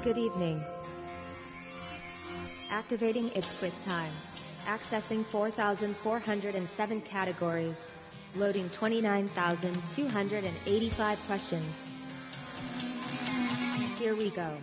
Good evening. Activating its quiz time. Accessing 4,407 categories. Loading 29,285 questions. Here we go.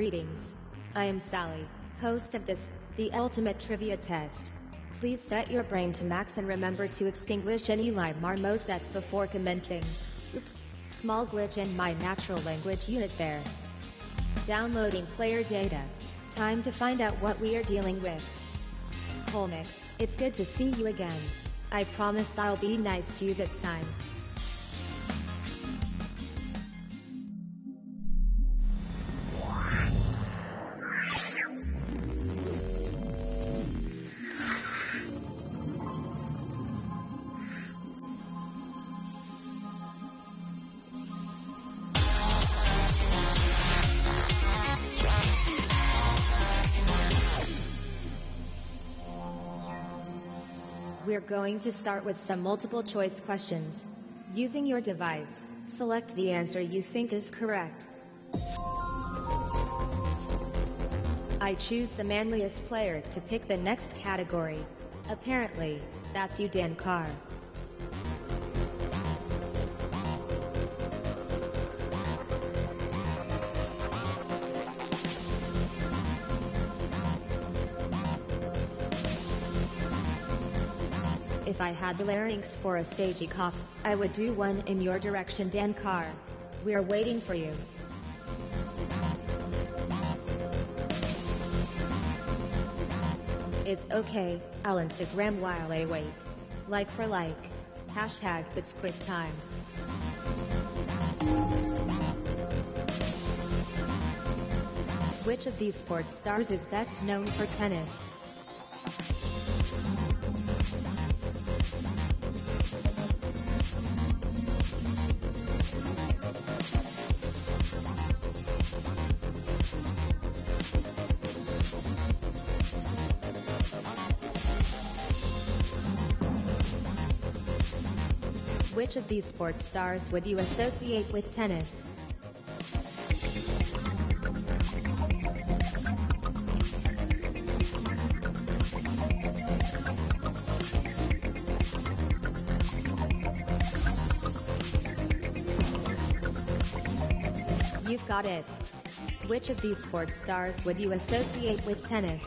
Greetings. I am Sally, host of this, the ultimate trivia test. Please set your brain to max and remember to extinguish any live marmosets before commencing. Oops, small glitch in my natural language unit there. Downloading player data. Time to find out what we are dealing with. Colmick, it's good to see you again. I promise I'll be nice to you this time. We're going to start with some multiple choice questions. Using your device, select the answer you think is correct. I choose the manliest player to pick the next category. Apparently, that's you, Dan Carr. If I had the larynx for a stagey cough, I would do one in your direction, Dan Carr. We're waiting for you. It's okay, I'll Instagram while I wait. Like for like. Hashtag it's quiz time. Which of these sports stars is best known for tennis? Which of these sports stars would you associate with tennis? You've got it. Which of these sports stars would you associate with tennis?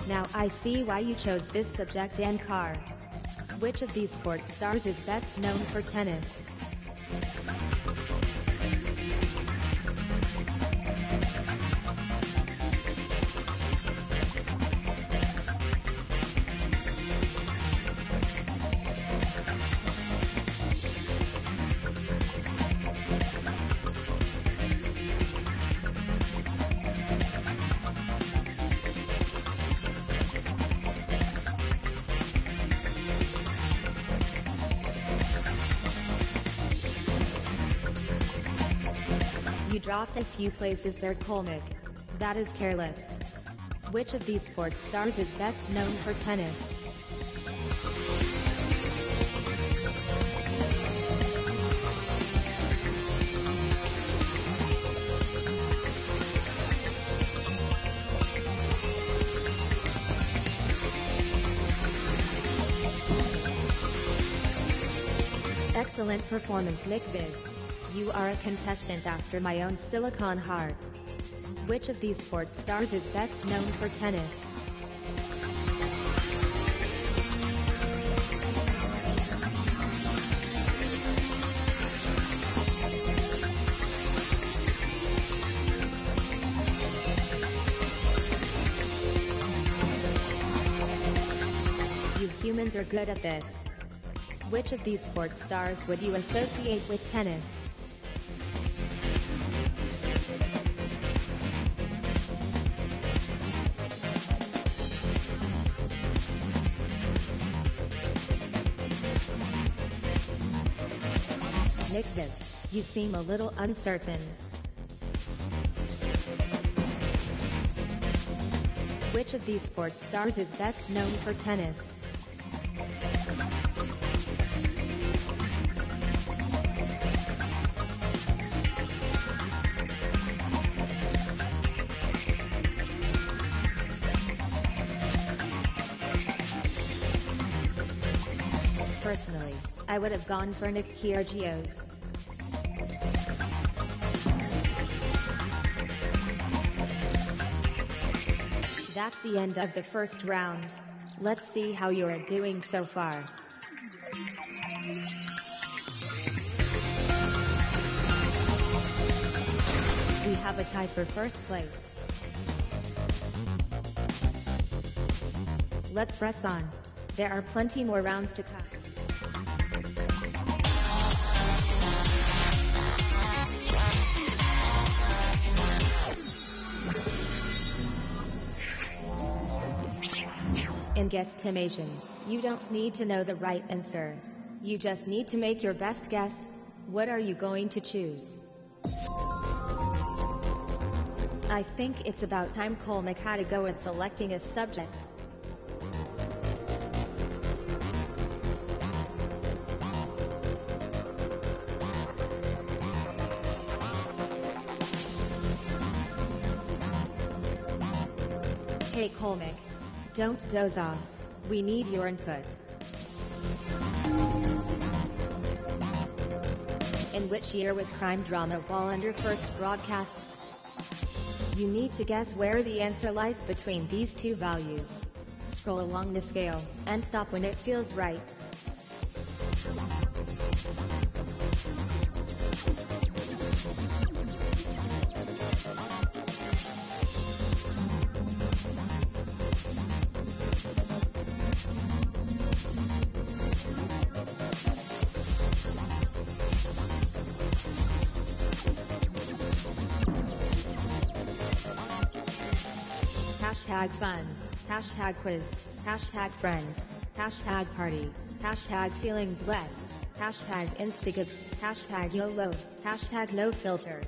Now I see why you chose this subject, Dan Carr. Which of these sports stars is best known for tennis? You dropped a few places there, Colmick. That is careless. Which of these sports stars is best known for tennis? Excellent performance, Nick Viz. You are a contestant after my own silicon heart. Which of these sports stars is best known for tennis? You humans are good at this. Which of these sports stars would you associate with tennis? Nick Viz, you seem a little uncertain. Which of these sports stars is best known for tennis? I would have gone for Nick Kyrgios. That's the end of the first round. Let's see how you are doing so far. We have a tie for first place. Let's press on. There are plenty more rounds to come. In guesstimation, you don't need to know the right answer. You just need to make your best guess. What are you going to choose? I think it's about time Colmick had to go at selecting a subject. Hey Colmick, don't doze off. We need your input. In which year was crime drama fall under first broadcast? You need to guess where the answer lies between these two values. Scroll along the scale, and stop when it feels right. Hashtag fun, hashtag quiz, hashtag friends, hashtag party, hashtag feeling blessed, hashtag Instagram, hashtag YOLO, hashtag no filter.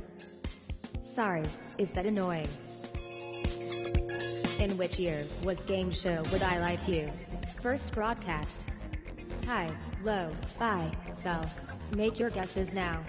Sorry, is that annoying? In which year was game show Would I Lie to You? First broadcast. High, low, buy, sell. Make your guesses now.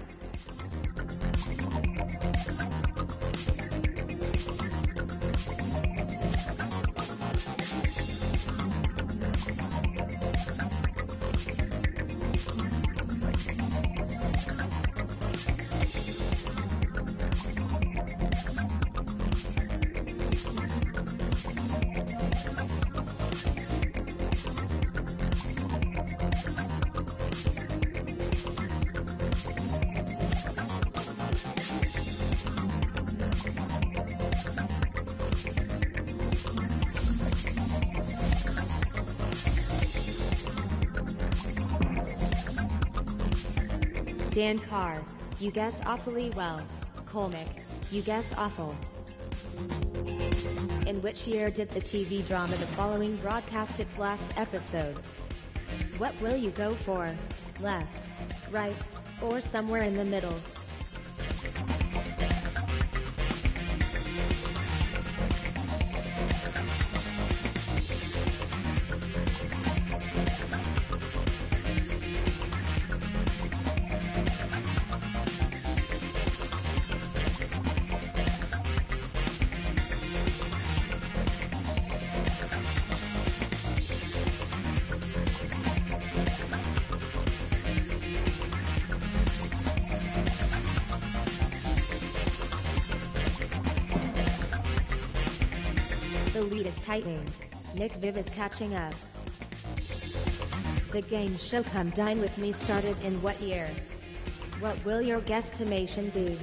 Dan Carr, you guess awfully well. Colmick, you guess awful. In which year did the TV drama The Following broadcast its last episode? What will you go for? Left, right, or somewhere in the middle? The lead is tightening. Nick Viv is catching up. The game show Come Dine With Me started in what year? What will your guesstimation be?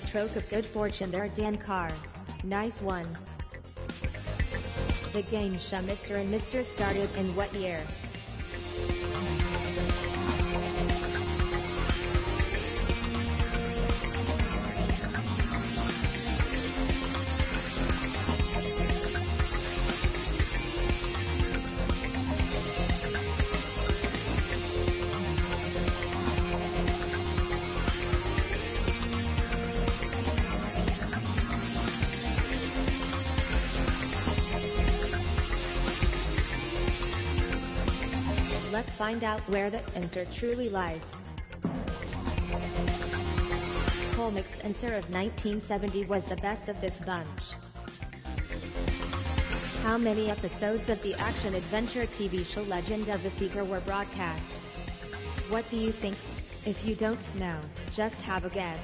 Stroke of good fortune there, Dan Carr. Nice one. The game show Mr. and Mr. started in what year? find out where the answer truly lies. Colmick's answer of 1970 was the best of this bunch. How many episodes of the action-adventure TV show Legend of the Seeker were broadcast? What do you think? If you don't know, just have a guess.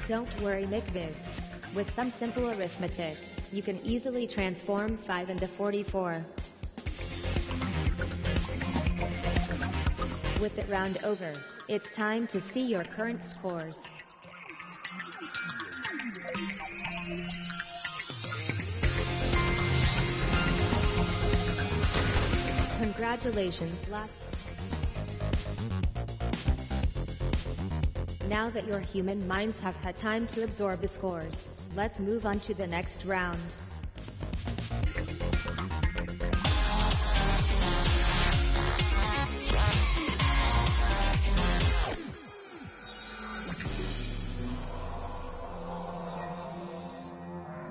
Don't worry, McViz. With some simple arithmetic, you can easily transform 5 into 44. With it round over, it's time to see your current scores. Congratulations, last. Now that your human minds have had time to absorb the scores, let's move on to the next round.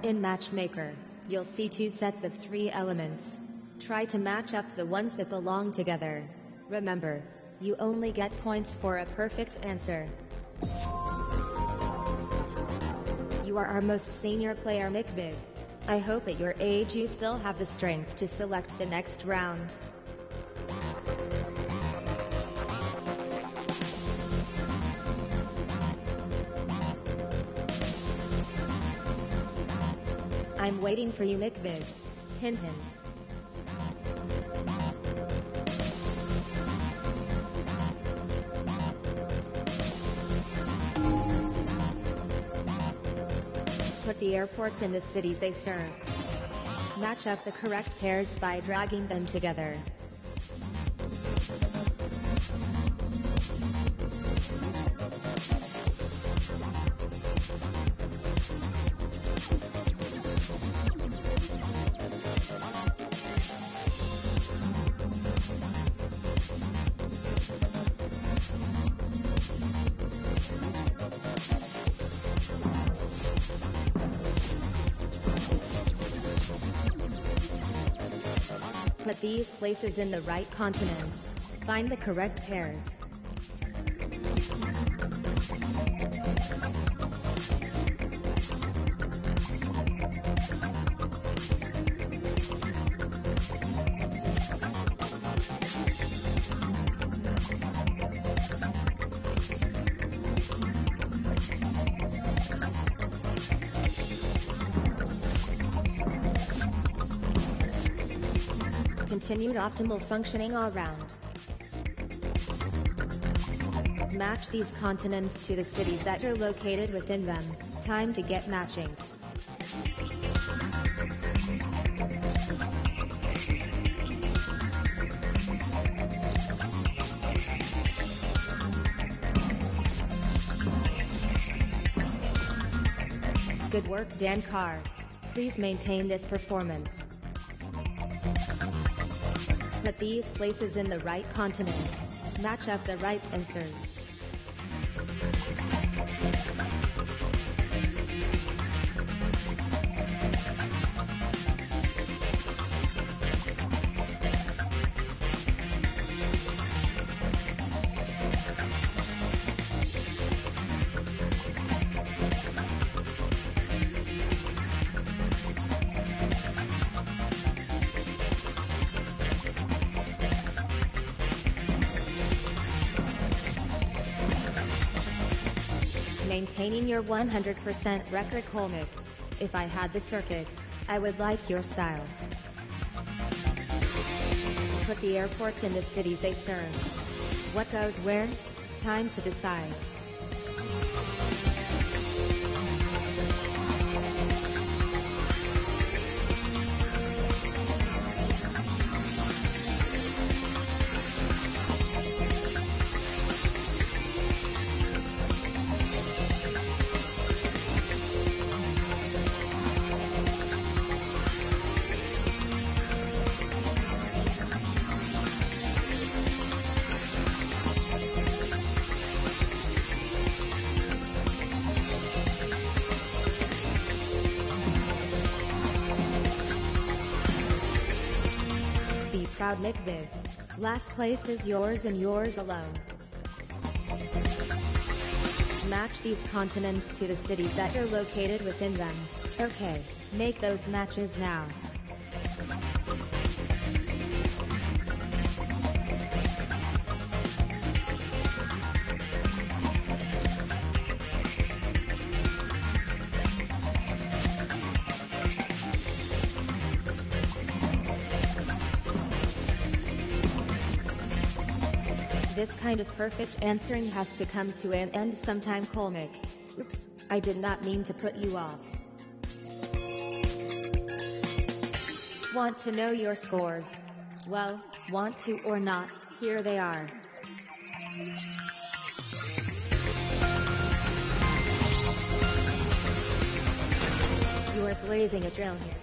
In Matchmaker, you'll see 2 sets of 3 elements. Try to match up the ones that belong together. Remember, you only get points for a perfect answer. You are our most senior player, McViv. I hope at your age you still have the strength to select the next round. I'm waiting for you, McViv. Hint hint. Put the airports in the cities they serve. Match up the correct pairs by dragging them together. Put these places in the right continents. Find the correct pairs. Continued optimal functioning all round. Match these continents to the cities that are located within them. Time to get matching. Good work, Dan Carr. Please maintain this performance. Put these places in the right continents. Match up the right answers. Maintaining your 100% record, Colmick. If I had the circuits, I would like your style. Put the airports in the cities they serve. What goes where? Time to decide. proud McViv. Last place is yours and yours alone. Match these continents to the cities that are located within them. Okay, make those matches now. This kind of perfect answering has to come to an end sometime, Colmick. Oops, I did not mean to put you off. Want to know your scores? Well, want to or not, here they are. You are blazing a trail here.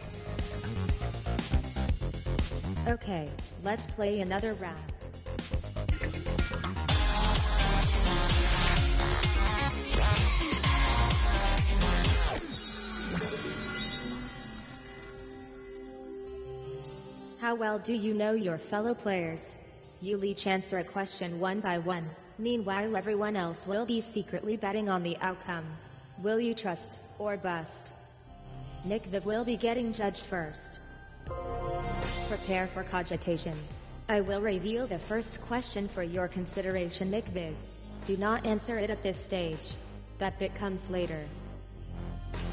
Okay, let's play another round. How well do you know your fellow players? You'll each answer a question one by one. Meanwhile, everyone else will be secretly betting on the outcome. Will you trust or bust? McViv will be getting judged first. Prepare for cogitation. I will reveal the first question for your consideration, McViv. Do not answer it at this stage. That bit comes later.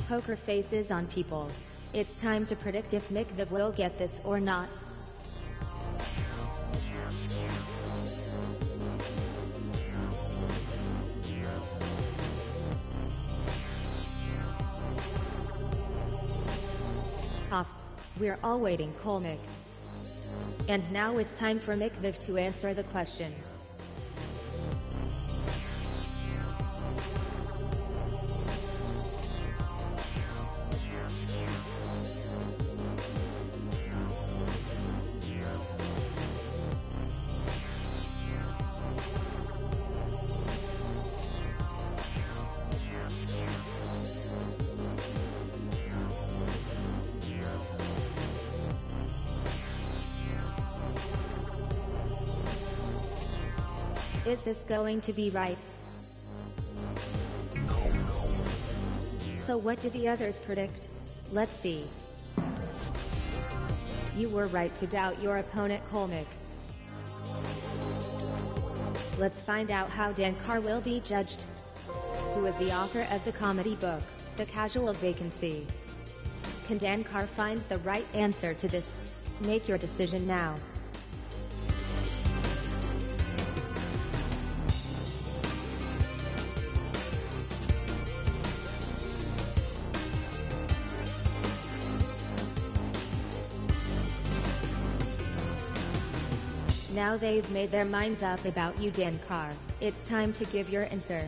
Poker faces on, people. It's time to predict if McViv will get this or not. We're all waiting, Colmick. And now it's time for McViv to answer the question. Is this going to be right? So what did the others predict? Let's see. You were right to doubt your opponent, Colmick. Let's find out how Dan Carr will be judged. Who is the author of the comedy book, The Casual Vacancy? Can Dan Carr find the right answer to this? Make your decision now. Now they've made their minds up about you, Dan Carr. It's time to give your answer.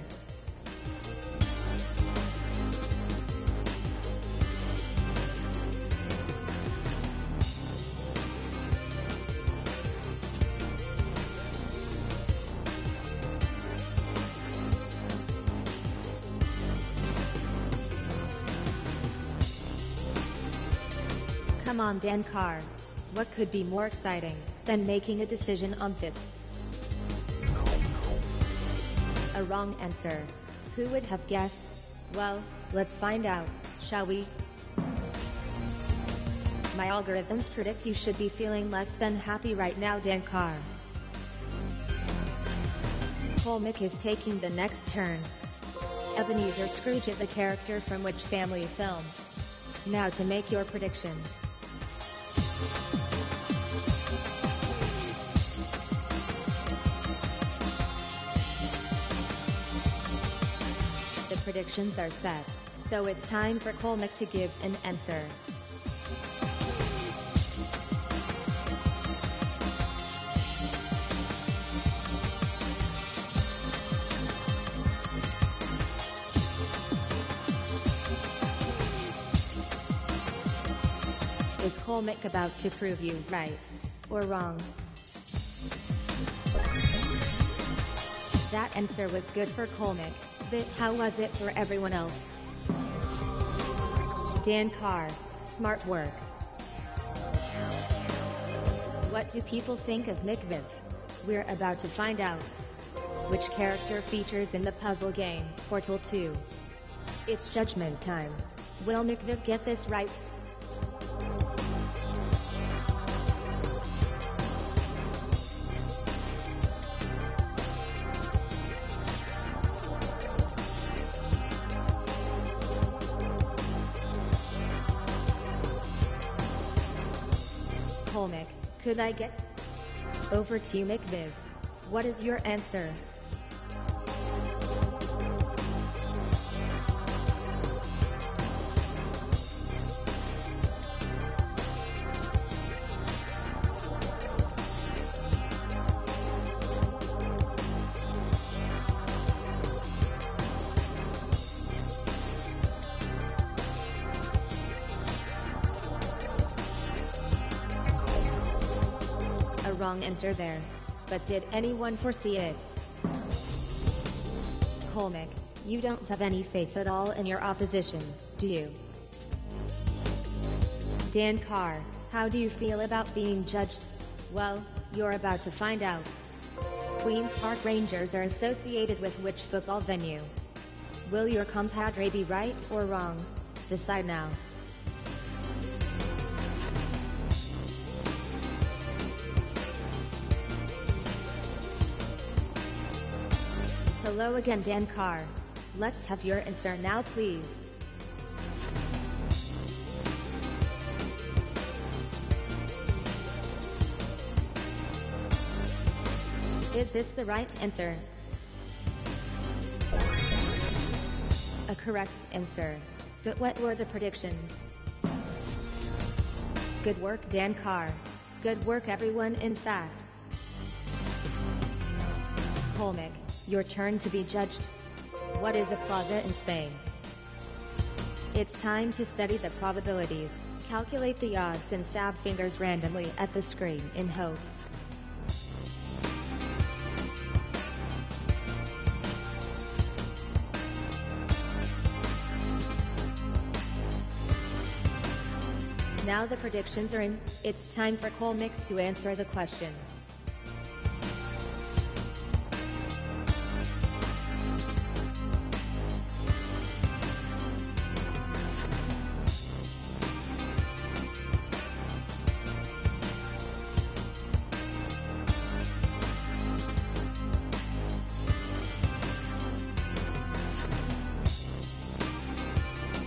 Come on, Dan Carr. What could be more exciting than making a decision on this? A wrong answer. Who would have guessed? Well, let's find out, shall we? My algorithms predict you should be feeling less than happy right now, Dan Carr. Colmick is taking the next turn. Ebenezer Scrooge is a character from which family film? Now to make your prediction. The predictions are set, so it's time for Colmick to give an answer. Is Colmick about to prove you right or wrong? That answer was good for Colmick, but how was it for everyone else? Dan Carr, smart work. What do people think of McViv? We're about to find out. Which character features in the puzzle game, Portal 2? It's judgment time. Will McViv get this right? Colmick, could I get over to you, McViv? What is your answer? A wrong answer there. But did anyone foresee it? Colmick, you don't have any faith at all in your opposition, do you? Dan Carr, how do you feel about being judged? Well, you're about to find out. Queen's Park Rangers are associated with which football venue? Will your compadre be right or wrong? Decide now. Hello again, Dan Carr. Let's have your answer now, please. Is this the right answer? A correct answer. But what were the predictions? Good work, Dan Carr. Good work, everyone, in fact. Colmick, your turn to be judged. What is a plaza in Spain? It's time to study the probabilities, calculate the odds, and stab fingers randomly at the screen in hope. Now the predictions are in. It's time for Colmick to answer the question.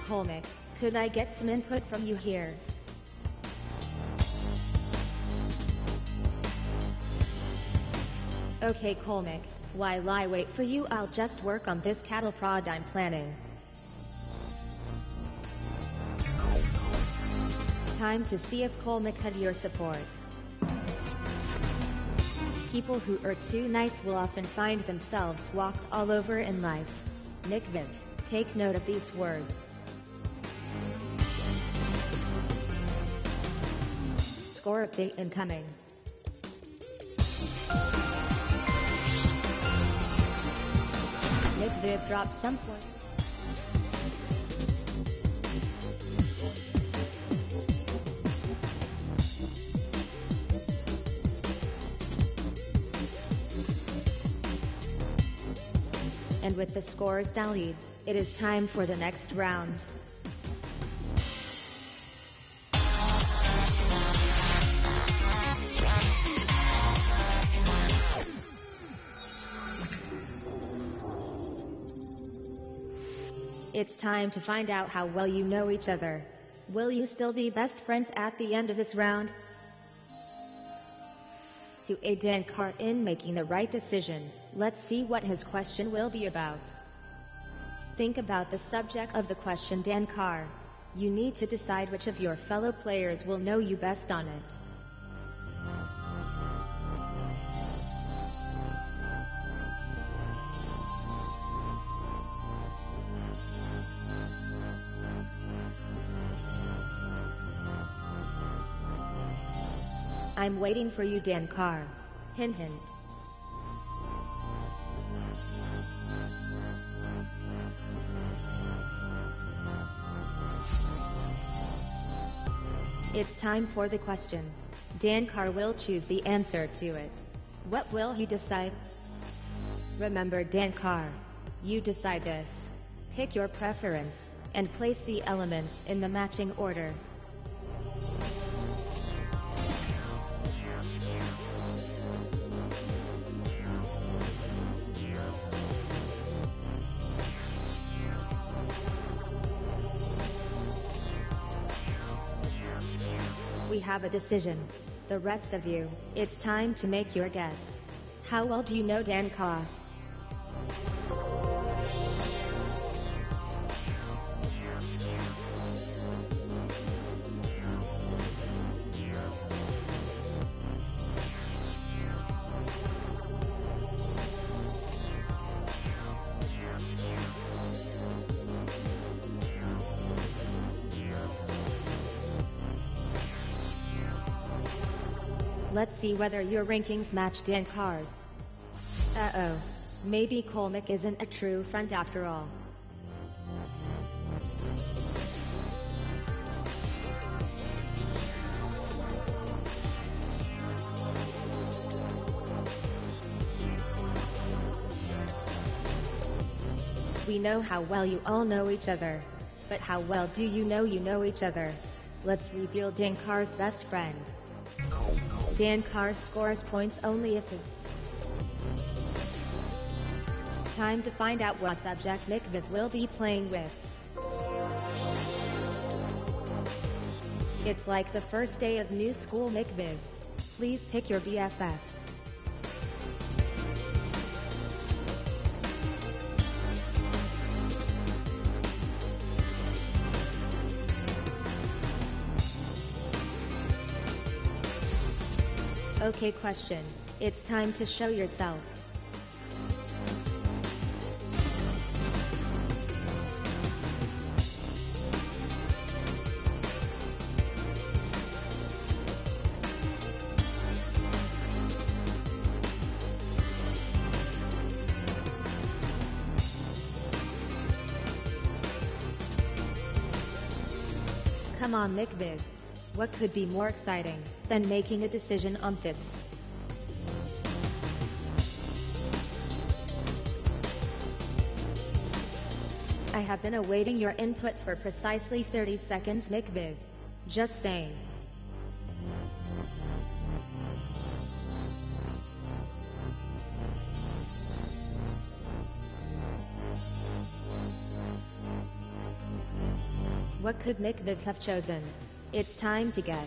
Colmick, could I get some input from you here? Okay, Colmick, while I wait for you, I'll just work on this cattle prod I'm planning. Time to see if Colmick had your support. People who are too nice will often find themselves walked all over in life. McViv, take note of these words. Score update incoming. McViv dropped some points. And with the scores tallied, it is time for the next round. It's time to find out how well you know each other. Will you still be best friends at the end of this round? To aid Dan Carr in making the right decision, let's see what his question will be about. Think about the subject of the question, Dan Carr. You need to decide which of your fellow players will know you best on it. I'm waiting for you, Dan Carr. Hint hint. It's time for the question. Dan Carr will choose the answer to it. What will he decide? Remember, Dan Carr, you decide this. Pick your preference and place the elements in the matching order. We have a decision. The rest of you, it's time to make your guess. How well do you know Dan Carr? Let's see whether your rankings match Dan Carr's. Uh-oh. Maybe Colmick isn't a true friend after all. We know how well you all know each other. But how well do you know each other? Let's reveal Dan Carr's best friend. Dan Carr scores points only if it's time to find out what subject McViv will be playing with. It's like the first day of new school, McViv. Please pick your BFF. Okay, question. It's time to show yourself. Come on, McViv. What could be more exciting than making a decision on this? I have been awaiting your input for precisely 30 seconds, McViv. Just saying. What could McViv have chosen? It's time to guess.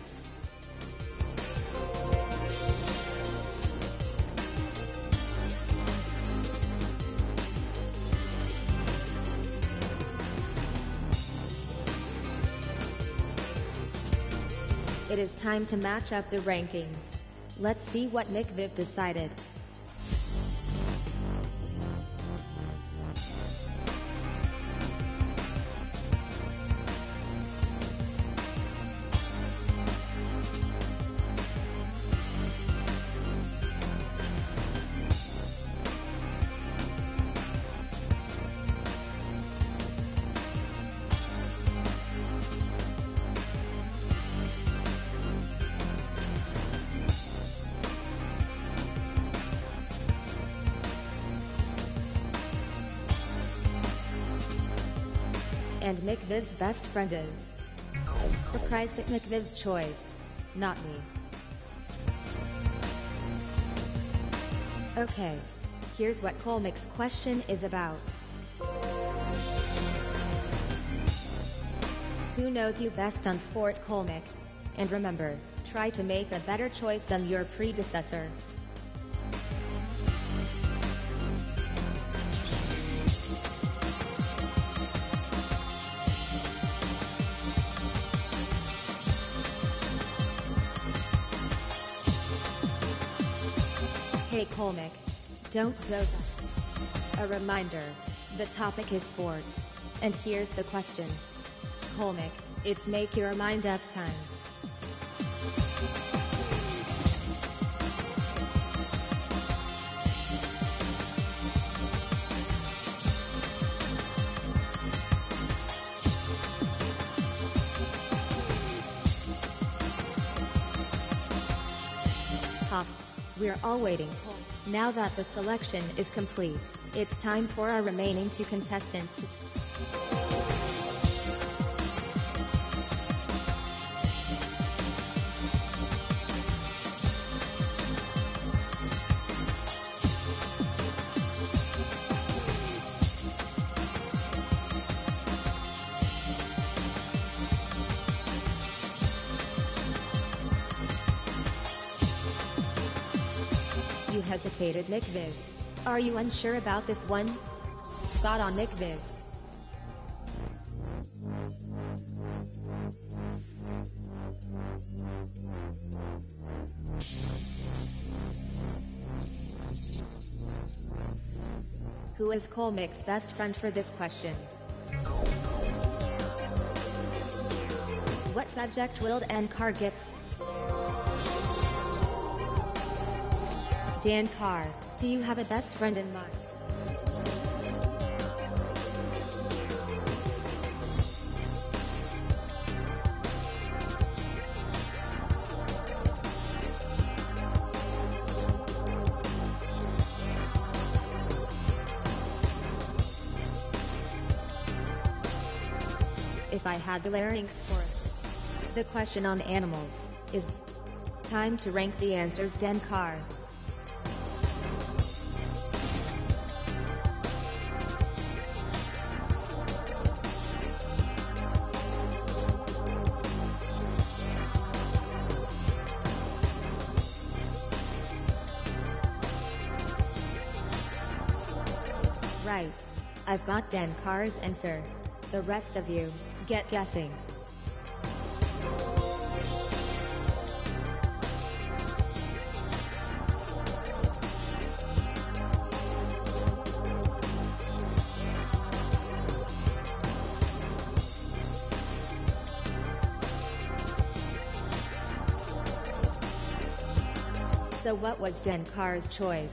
It is time to match up the rankings. Let's see what McViv decided. And McViv's best friend is surprised at McViv's choice, not me. Okay, here's what Colmick's question is about. Who knows you best on sport, Colmick? And remember, try to make a better choice than your predecessor. Hey Colmick, don't doze off. A reminder, the topic is sport. And here's the question. Colmick, it's make your mind up time. Pop. We're all waiting. Now that the selection is complete, it's time for our remaining two contestants to... You hesitated, McViv. Are you unsure about this one? Thought on McViv. Who is Colmick's best friend for this question? What subject will Dan Carr get? Dan Carr, do you have a best friend in mind? If I had the larynx for the question on animals, is time to rank the answers, Dan Carr. Right. I've got Dan Carr's answer. The rest of you, get guessing. So what was Dan Carr's choice?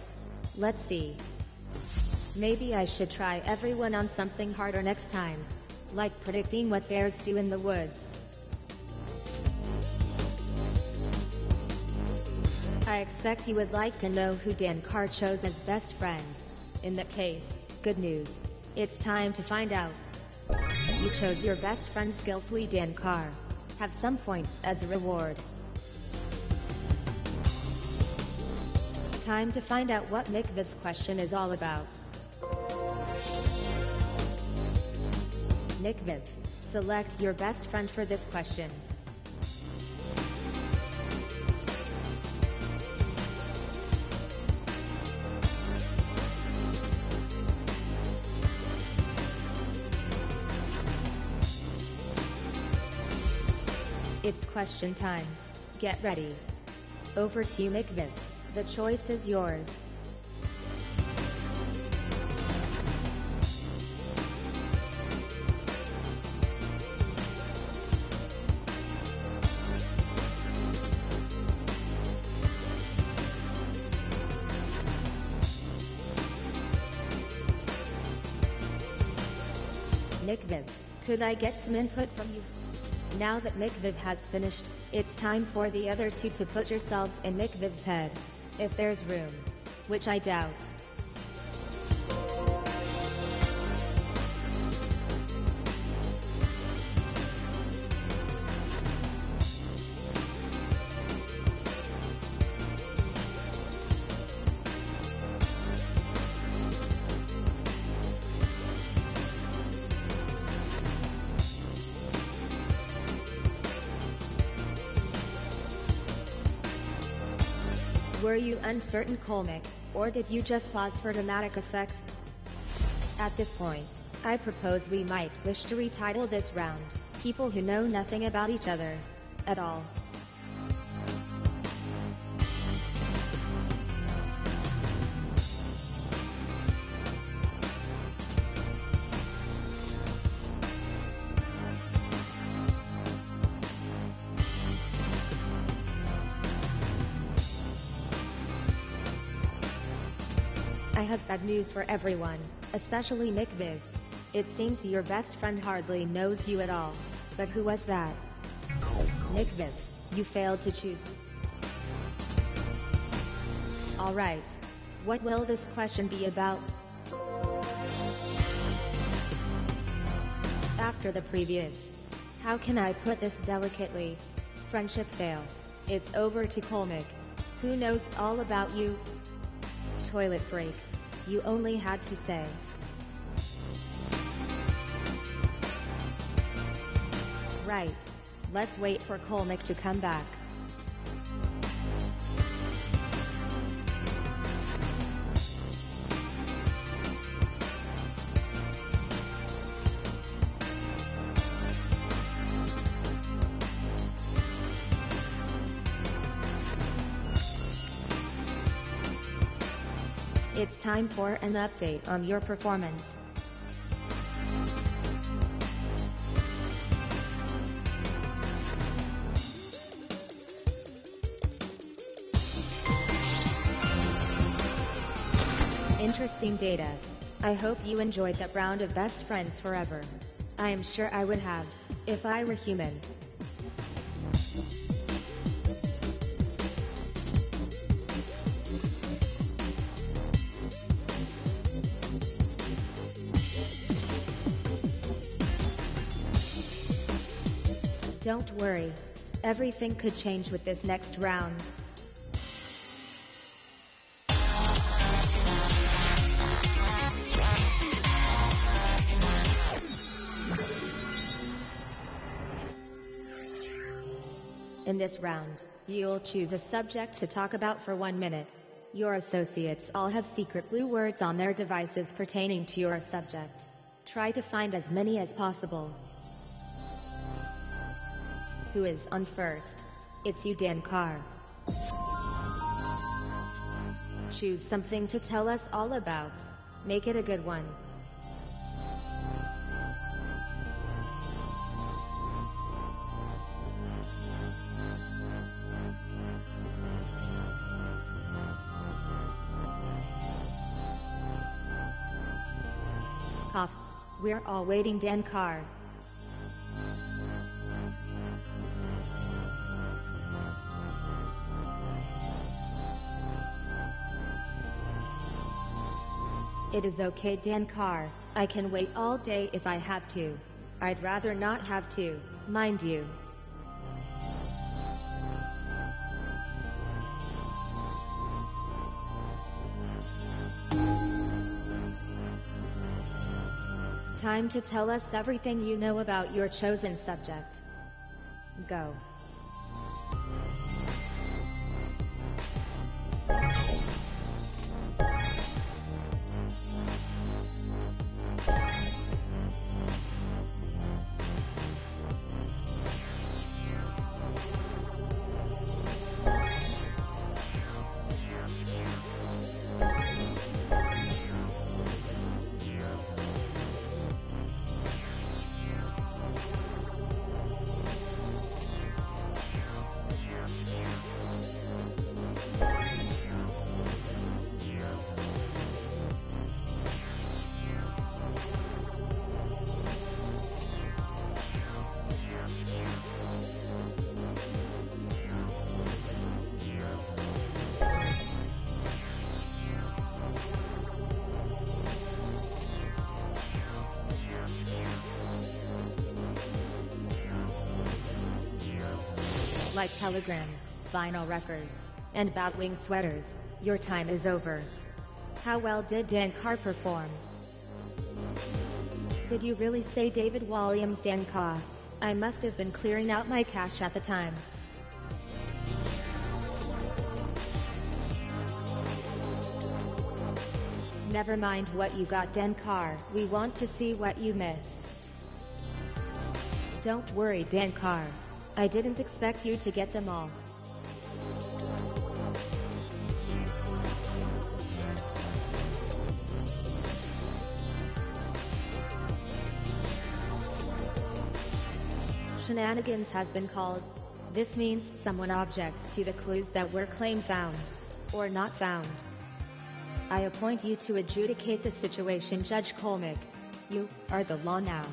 Let's see. Maybe I should try everyone on something harder next time. Like predicting what bears do in the woods. I expect you would like to know who Dan Carr chose as best friend. In that case, good news. It's time to find out. You chose your best friend skillfully, Dan Carr. Have some points as a reward. Time to find out what McViv's question is all about. McViv, select your best friend for this question. It's question time. Get ready. Over to you, McViv. The choice is yours. McViv, could I get some input from you? Now that McViv has finished, it's time for the other two to put yourselves in McViv's head. If there's room. Which I doubt. Were you uncertain, Colmick, or did you just pause for dramatic effect? At this point, I propose we might wish to retitle this round, People Who Know Nothing About Each Other at All. I have bad news for everyone, especially McViv. It seems your best friend hardly knows you at all. But who was that? McViv, you failed to choose. Alright. What will this question be about? After the previous, how can I put this delicately? Friendship fail. It's over to Colmick. Who knows all about you? Toilet break. You only had to say. Right. Let's wait for Colmick to come back. It's time for an update on your performance. Interesting data. I hope you enjoyed that round of Best Friends Forever. I am sure I would have, if I were human. Don't worry. Everything could change with this next round. In this round, you'll choose a subject to talk about for 1 minute. Your associates all have secret blue words on their devices pertaining to your subject. Try to find as many as possible. Who is on first? It's you, Dan Carr. Choose something to tell us all about. Make it a good one. Cough. We're all waiting, Dan Carr. It is okay, Dan Carr. I can wait all day if I have to. I'd rather not have to, mind you. Time to tell us everything you know about your chosen subject. Go. Like telegrams, vinyl records, and bat-wing sweaters, your time is over. How well did Dan Carr perform? Did you really say David Williams, Dan Carr? I must have been clearing out my cash at the time. Never mind what you got, Dan Carr. We want to see what you missed. Don't worry, Dan Carr. I didn't expect you to get them all. Shenanigans has been called. This means someone objects to the clues that were claimed found, or not found. I appoint you to adjudicate the situation, Judge Colmick. You are the law now.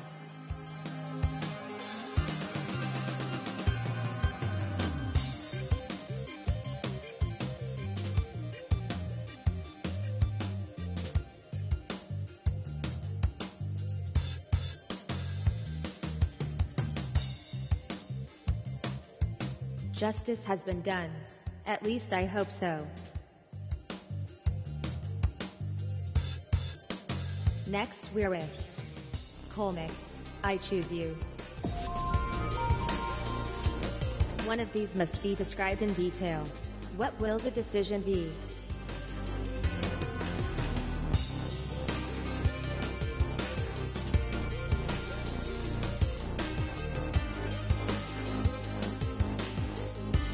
Justice has been done. At least I hope so. Next we're with Colmick. I choose you. One of these must be described in detail. What will the decision be?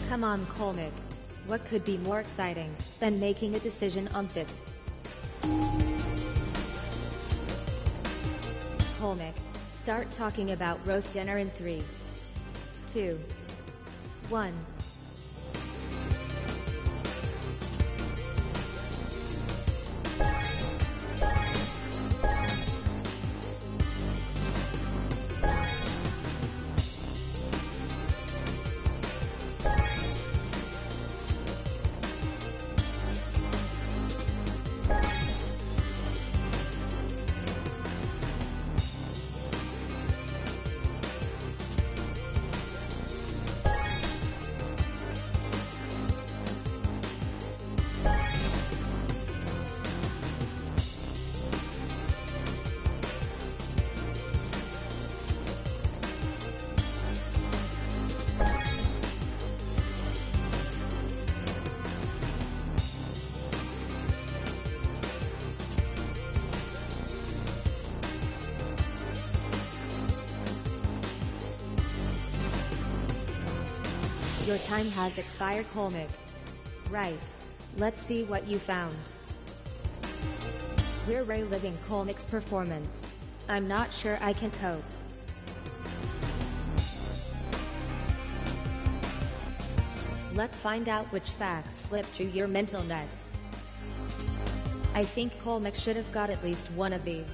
Come on, Colmick. What could be more exciting than making a decision on this? Colmick, start talking about roast dinner in 3, 2, 1. Your time has expired, Colmick. Right. Let's see what you found. We're reliving Colmick's performance. I'm not sure I can cope. Let's find out which facts slipped through your mental net. I think Colmick should have got at least one of these.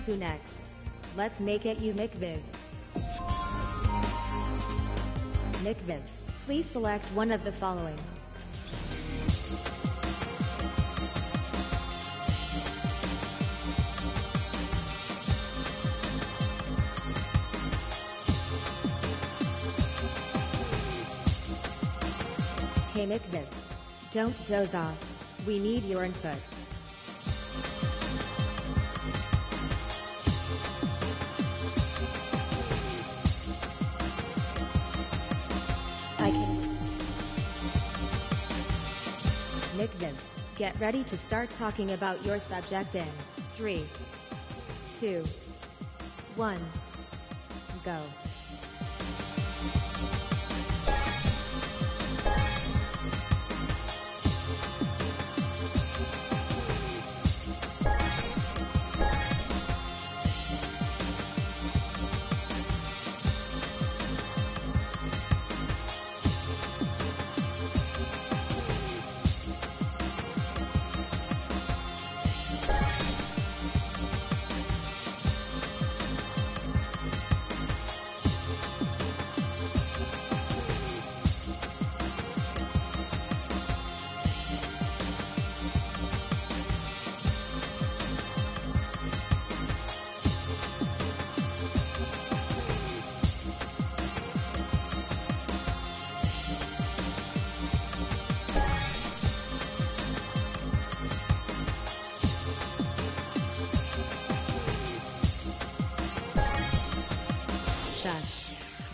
Who next? Let's make it you, McViv. McViv, please select one of the following. Hey McViv, don't doze off. We need your input. McViv, get ready to start talking about your subject in 3, 2, 1, go.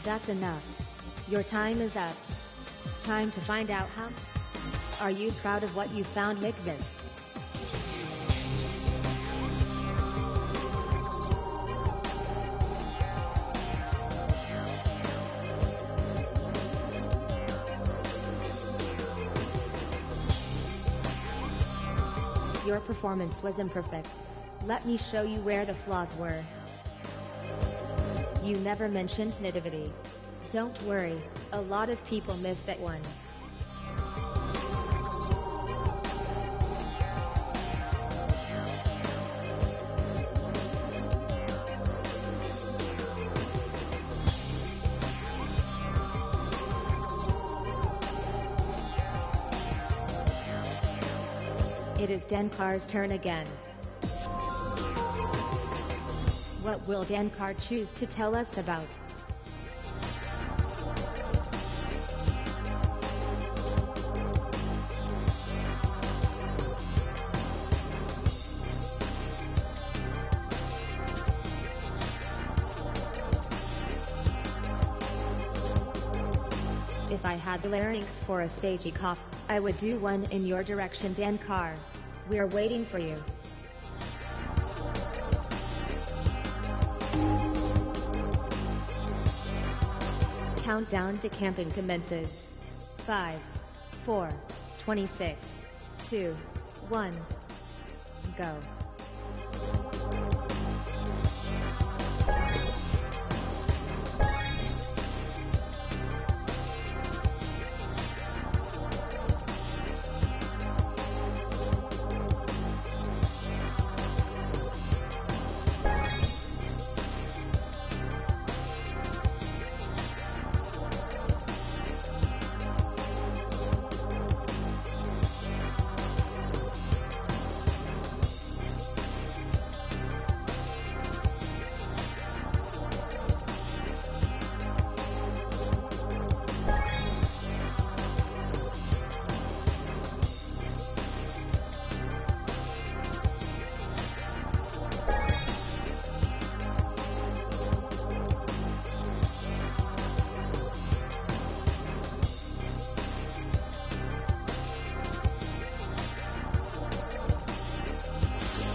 That's enough. Your time is up. Time to find out how. Are you proud of what you found, McViv? Your performance was imperfect. Let me show you where the flaws were. You never mentioned nativity. Don't worry, a lot of people miss that one. It is Dankar's turn again. What will Dankar choose to tell us about? If I had the larynx for a stagey cough, I would do one in your direction, Dankar. We're waiting for you. Countdown to camping commences. 5, 4, 26, 2, 1, go.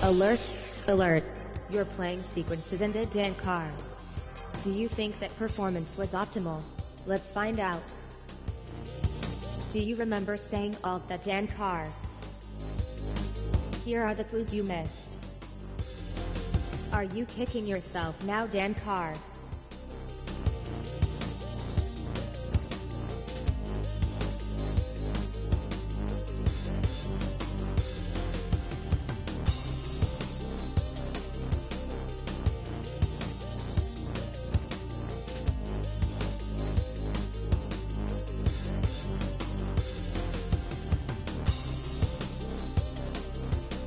Alert, alert. Your playing sequence has ended, Dankar. Do you think that performance was optimal? Let's find out. Do you remember saying all that, Dankar? Here are the clues you missed. Are you kicking yourself now, Dankar?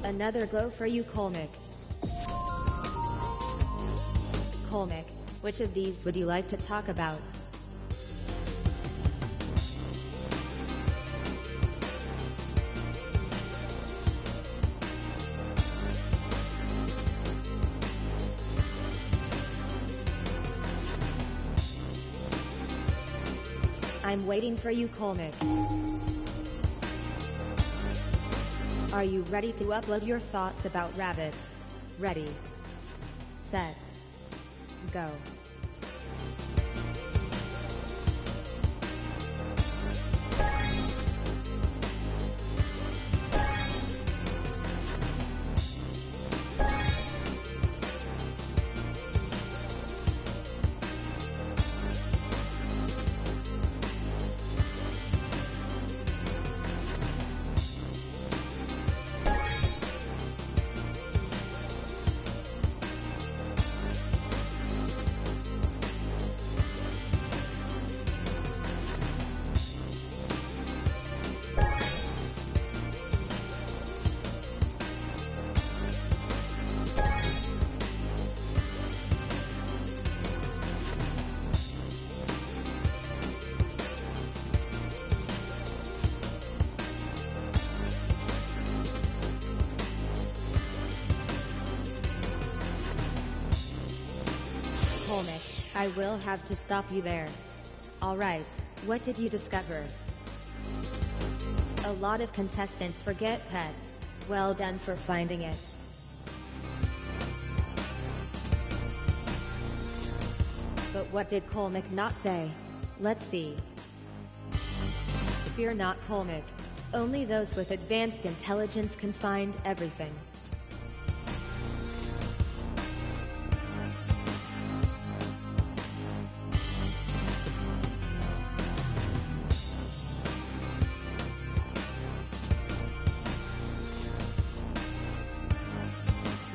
Another go for you, Kolmik. Kolmik, which of these would you like to talk about? I'm waiting for you, Kolmik. Are you ready to upload your thoughts about rabbits? Ready, set, go. Kolmik, I will have to stop you there. Alright, what did you discover? A lot of contestants forget pet. Well done for finding it. But what did Kolmik not say? Let's see. Fear not, Kolmik. Only those with advanced intelligence can find everything.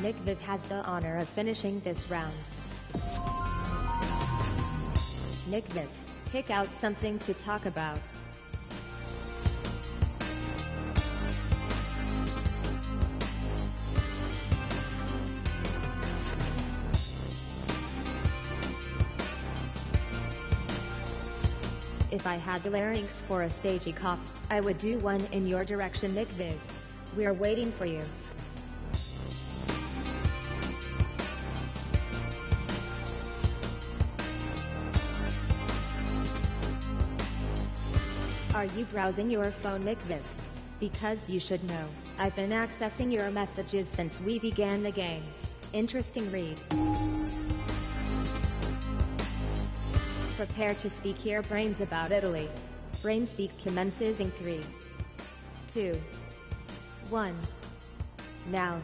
Nikviv has the honor of finishing this round. Nikviv, pick out something to talk about. If I had the larynx for a stagey cough, I would do one in your direction, McViv. We're waiting for you. Are you browsing your phone, McViv? Because you should know, I've been accessing your messages since we began the game. Interesting read. Prepare to speak your brains about Italy. Brain speak commences in 3, 2, 1. Now.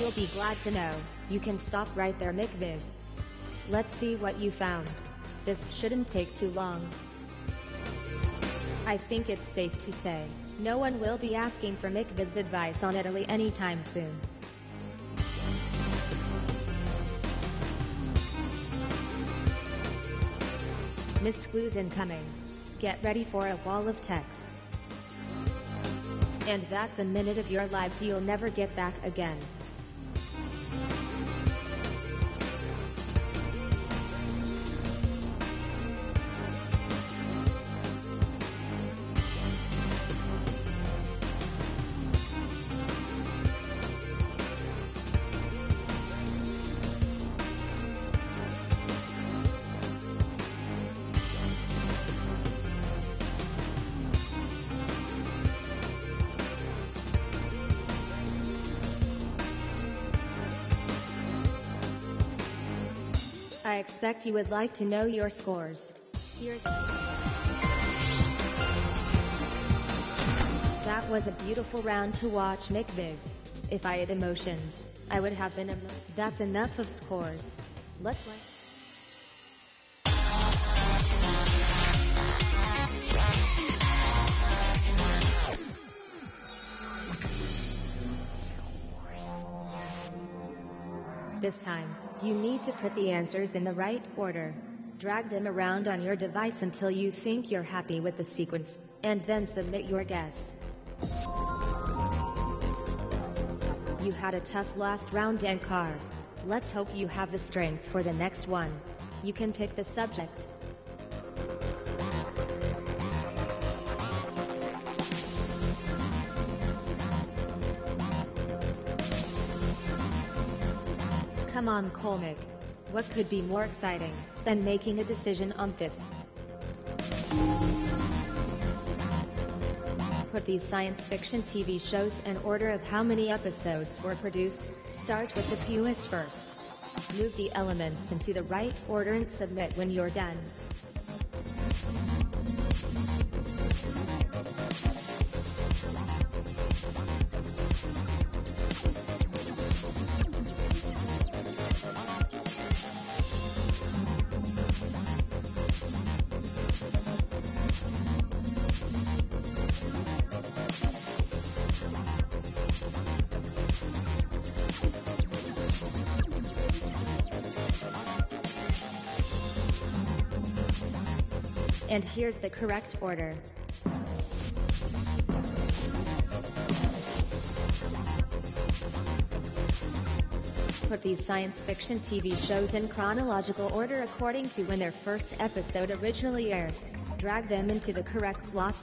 You'll be glad to know, you can stop right there, McViv. Let's see what you found. This shouldn't take too long. I think it's safe to say, no one will be asking for McViv's advice on Italy anytime soon. Missed clues incoming. Get ready for a wall of text. And that's a minute of your lives you'll never get back again. I expect you would like to know your scores. That was a beautiful round to watch, McViv. If I had emotions, I would have been That's enough of scores. Let's play. This time, you need to put the answers in the right order. Drag them around on your device until you think you're happy with the sequence, and then submit your guess. You had a tough last round and car. Let's hope you have the strength for the next one. You can pick the subject. Come on, Colmick. What could be more exciting than making a decision on this? Put these science fiction TV shows in order of how many episodes were produced. Start with the fewest first. Move the elements into the right order and submit when you're done. And here's the correct order. Put these science fiction TV shows in chronological order according to when their first episode originally aired. Drag them into the correct slots.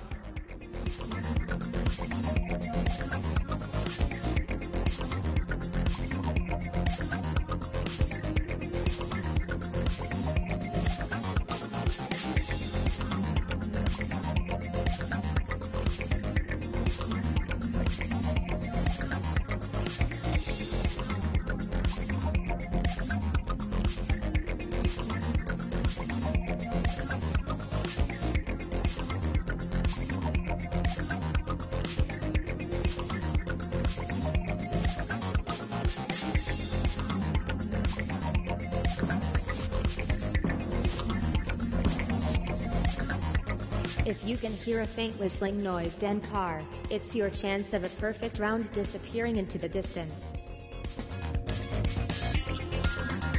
If you can hear a faint whistling noise Dan Carr, it's your chance of a perfect round disappearing into the distance.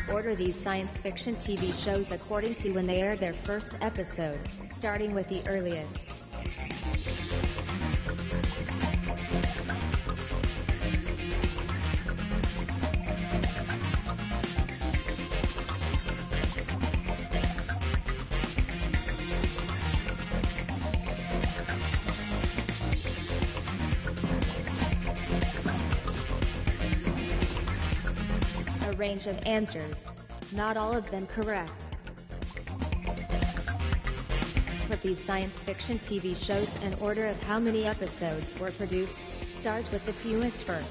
Order these science fiction TV shows according to when they aired their first episode, starting with the earliest. Range of answers. Not all of them correct. Put these science fiction TV shows in order of how many episodes were produced. Starts with the fewest first.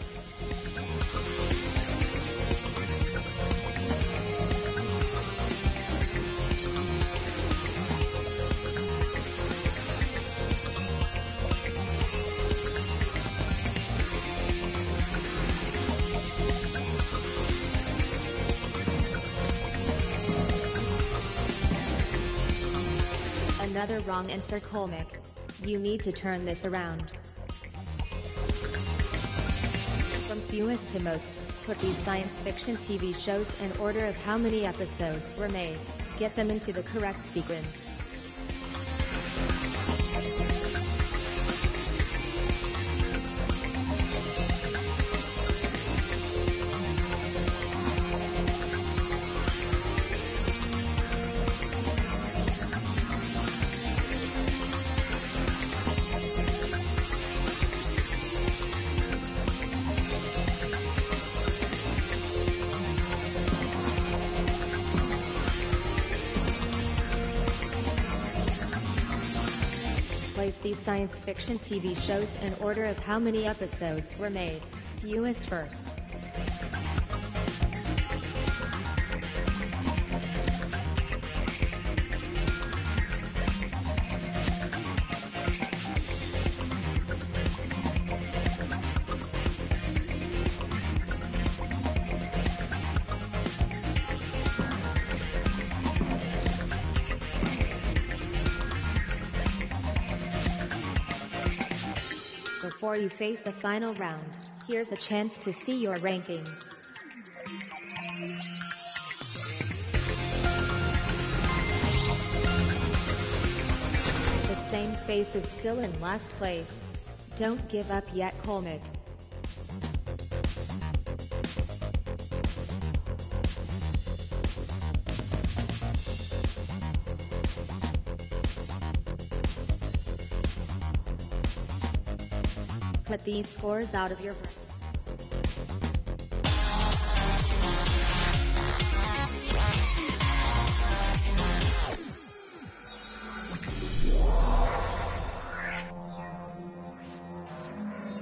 Another wrong answer, Colmick. You need to turn this around. From fewest to most, put these science fiction TV shows in order of how many episodes were made. Get them into the correct sequence. Place these science fiction TV shows in order of how many episodes were made. Fewest first. Before you face the final round, here's a chance to see your rankings. The same face is still in last place. Don't give up yet, Colmick. Put these scores out of your brain.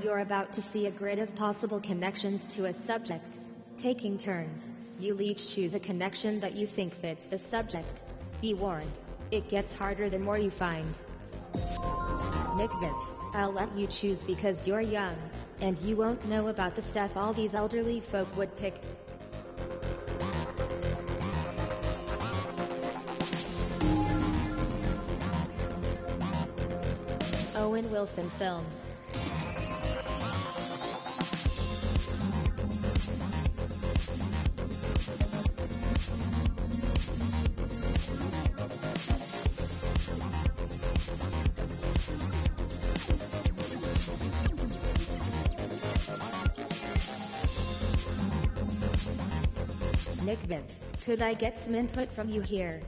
You're about to see a grid of possible connections to a subject. Taking turns, you'll each choose a connection that you think fits the subject. Be warned, it gets harder the more you find. Nick Vince. I'll let you choose because you're young, and you won't know about the stuff all these elderly folk would pick. Owen Wilson Films. Nick Vince, could I get some input from you here?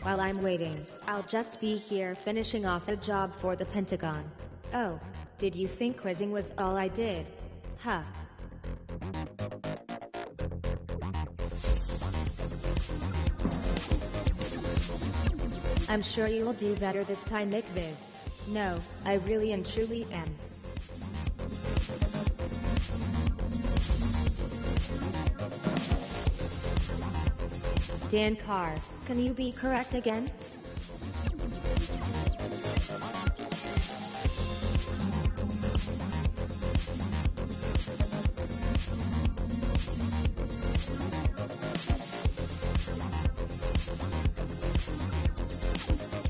While I'm waiting, I'll just be here finishing off a job for the Pentagon. Oh, did you think quizzing was all I did? Huh. I'm sure you'll do better this time, Nick Viz. No, I really and truly am. Dan Carr, can you be correct again?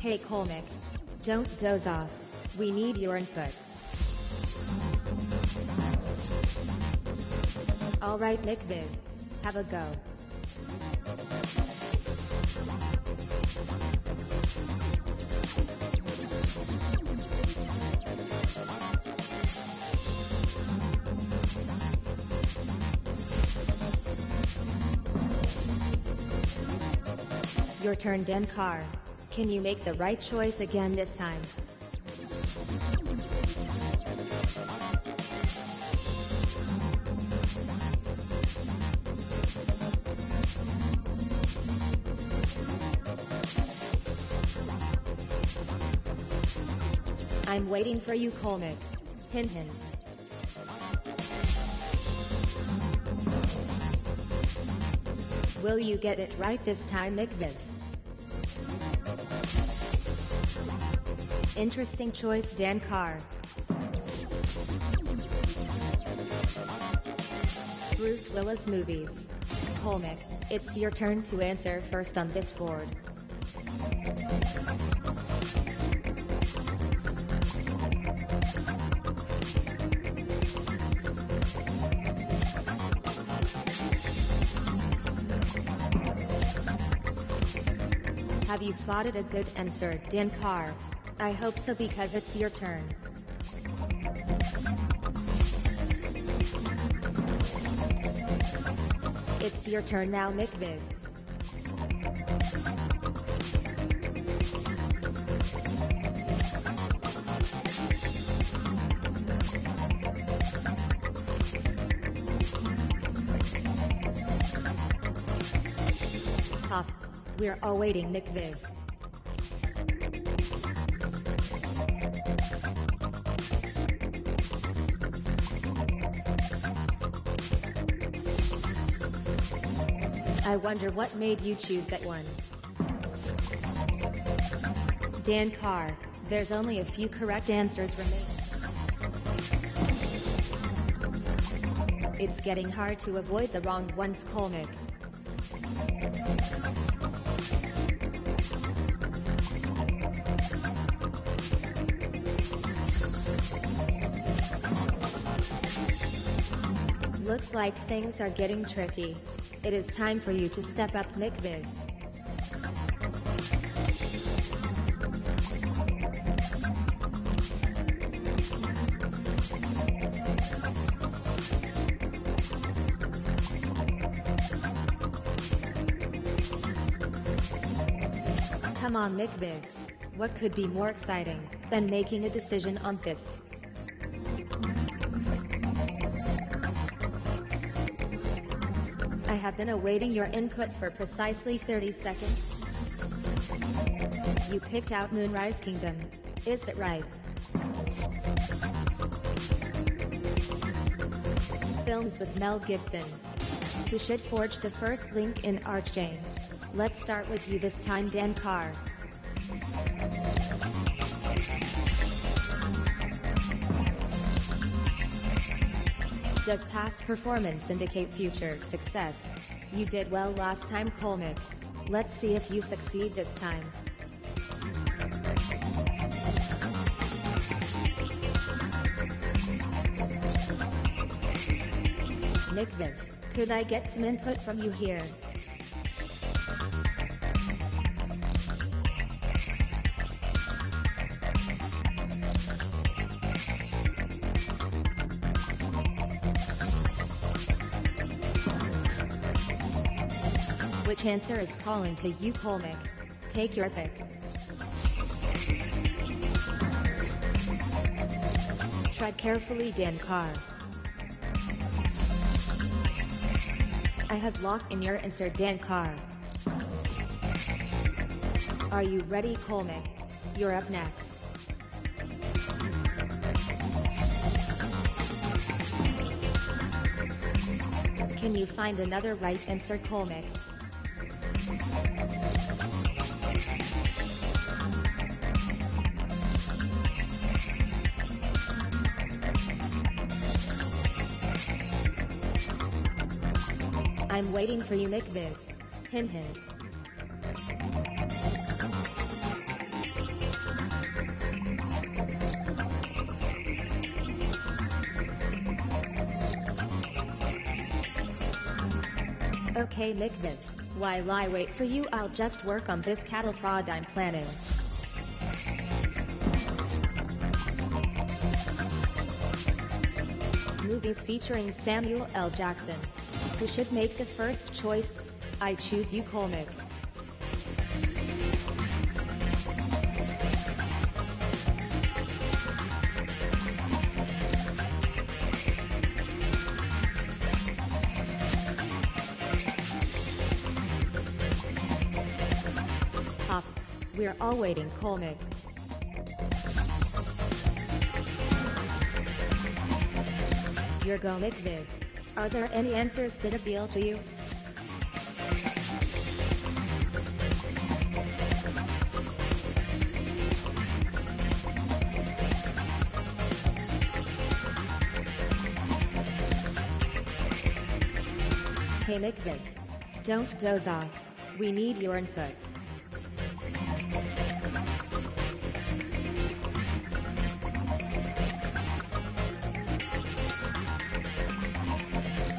Hey Colmick, don't doze off. We need your input. Alright McViz, have a go. Your turn Dan Carr. Can you make the right choice again this time? I'm waiting for you Colmick. Hint hint. Will you get it right this time McViz? Interesting choice Dan Carr. Bruce Willis movies. Colmick, it's your turn to answer first on this board. Have you spotted a good answer, Dan Carr? I hope so because it's your turn. It's your turn now, McViz. Tough. We're all waiting, McViz. I wonder what made you choose that one. Dan Carr, there's only a few correct answers remaining. It's getting hard to avoid the wrong ones, Colmick. Looks like things are getting tricky. It is time for you to step up, McViz. Come on, McViz. What could be more exciting than making a decision on this? I have been awaiting your input for precisely 30 seconds. You picked out Moonrise Kingdom. Is it right? Films with Mel Gibson. Who should forge the first link in our chain? Let's start with you this time, Dan Carr. Does past performance indicate future success? You did well last time, Colmick. Let's see if you succeed this time. McViz, could I get some input from you here? Which answer is calling to you, Colmick? Take your pick. Tread carefully, Dan Carr. I have locked in your answer, Dan Carr. Are you ready, Colmick? You're up next. Can you find another right answer, Colmick? I'm waiting for you, McViz. Hint hint. Okay, McVick. While I wait for you, I'll just work on this cattle prod I'm planning. Movies featuring Samuel L. Jackson. Who should make the first choice? I choose you, Colmick. Pop. We're all waiting, Colmick. Your go, McViv. Are there any answers that appeal to you? Hey McViv. Don't doze off. We need your input.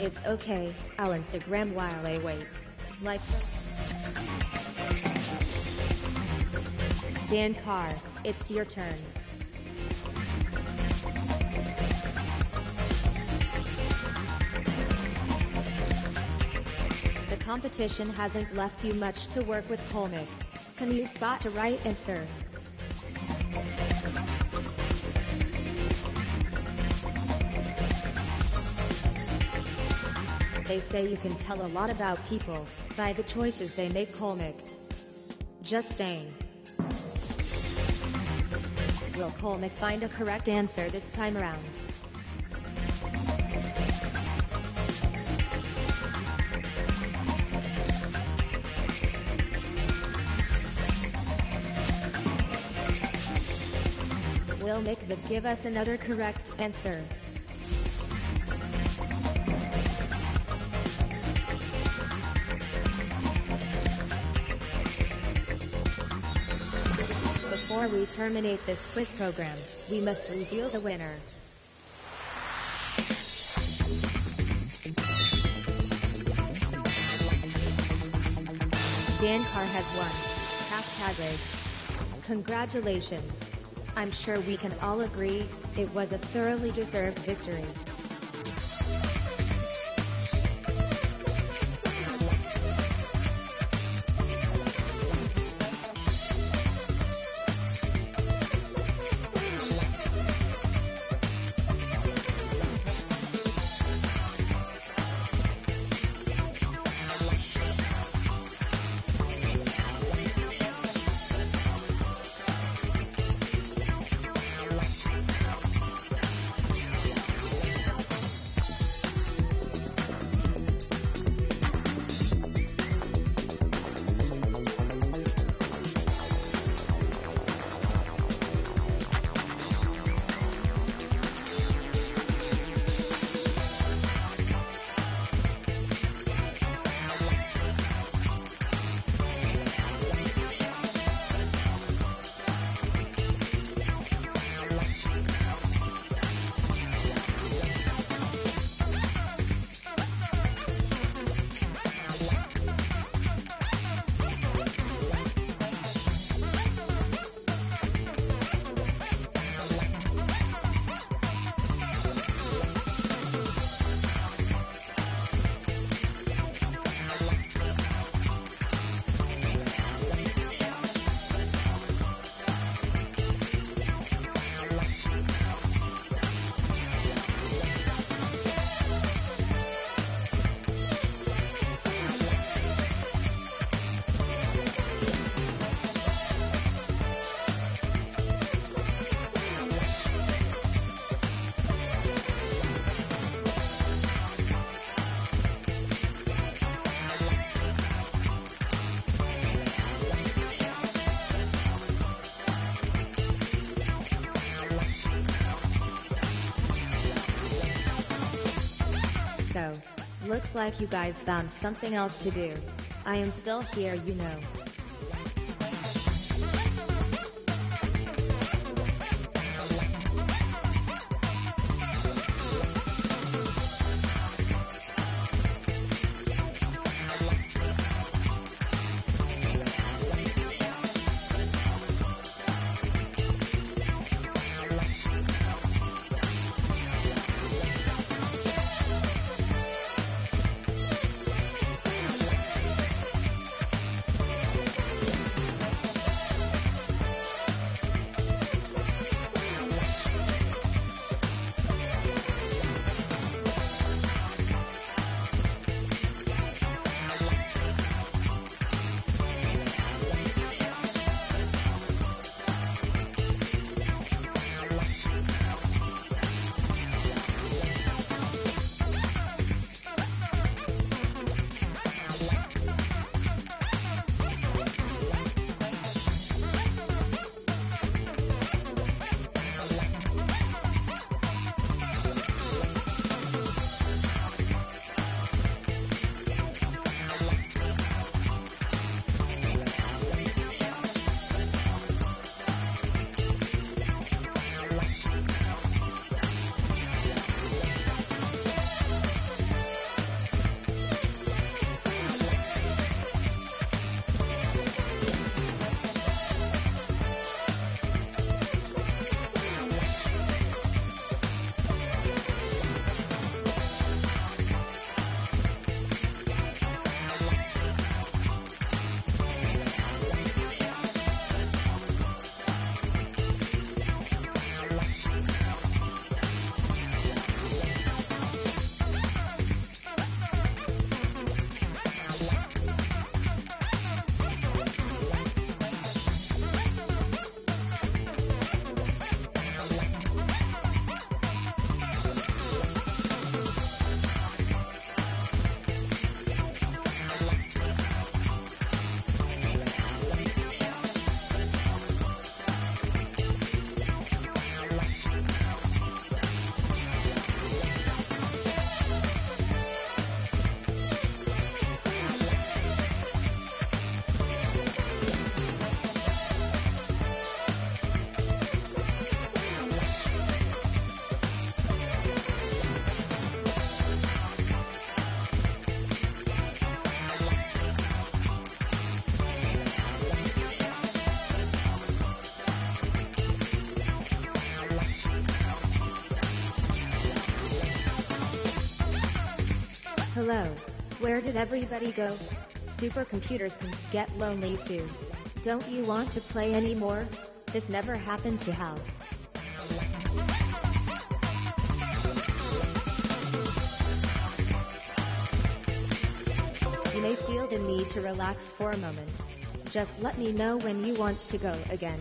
It's okay, I'll Instagram while I wait. Like Dan Carr, it's your turn. The competition hasn't left you much to work with, Colmick. Can you spot a right answer? They say you can tell a lot about people by the choices they make, Colmick. Just saying. Will Colmick find a correct answer this time around? Will McVick give us another correct answer? Before we terminate this quiz program, we must reveal the winner. Dan Carr has won. #. Congratulations. I'm sure we can all agree, it was a thoroughly deserved victory. So, looks like you guys found something else to do. I am still here, you know. Hello. Where did everybody go? Supercomputers can get lonely too. Don't you want to play anymore? This never happened to Hal. You may feel the need to relax for a moment. Just let me know when you want to go again.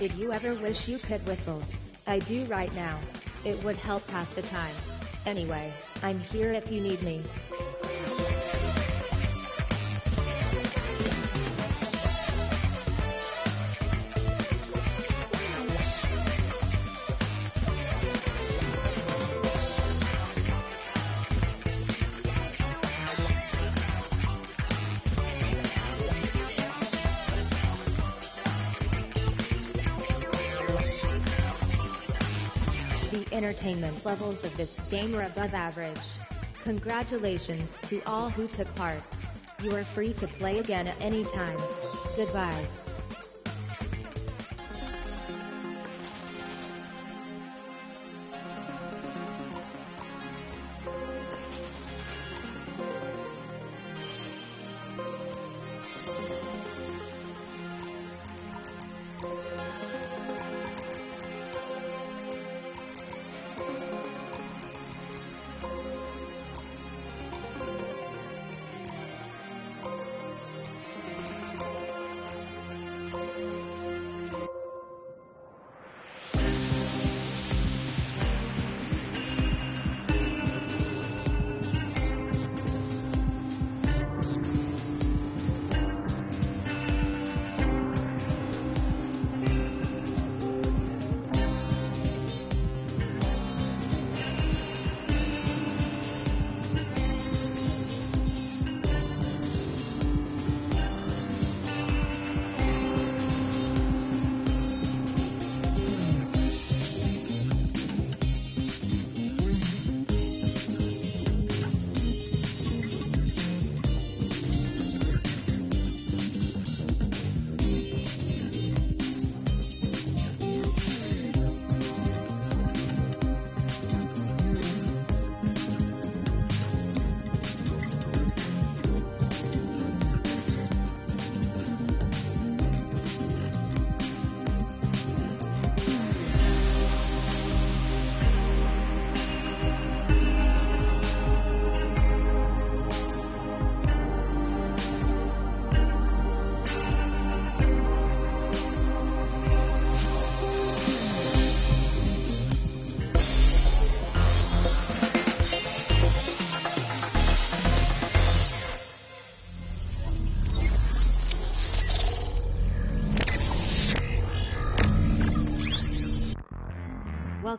Did you ever wish you could whistle? I do right now. It would help pass the time. Anyway, I'm here if you need me. Entertainment levels of this game are above average. Congratulations to all who took part. You are free to play again at any time. Goodbye.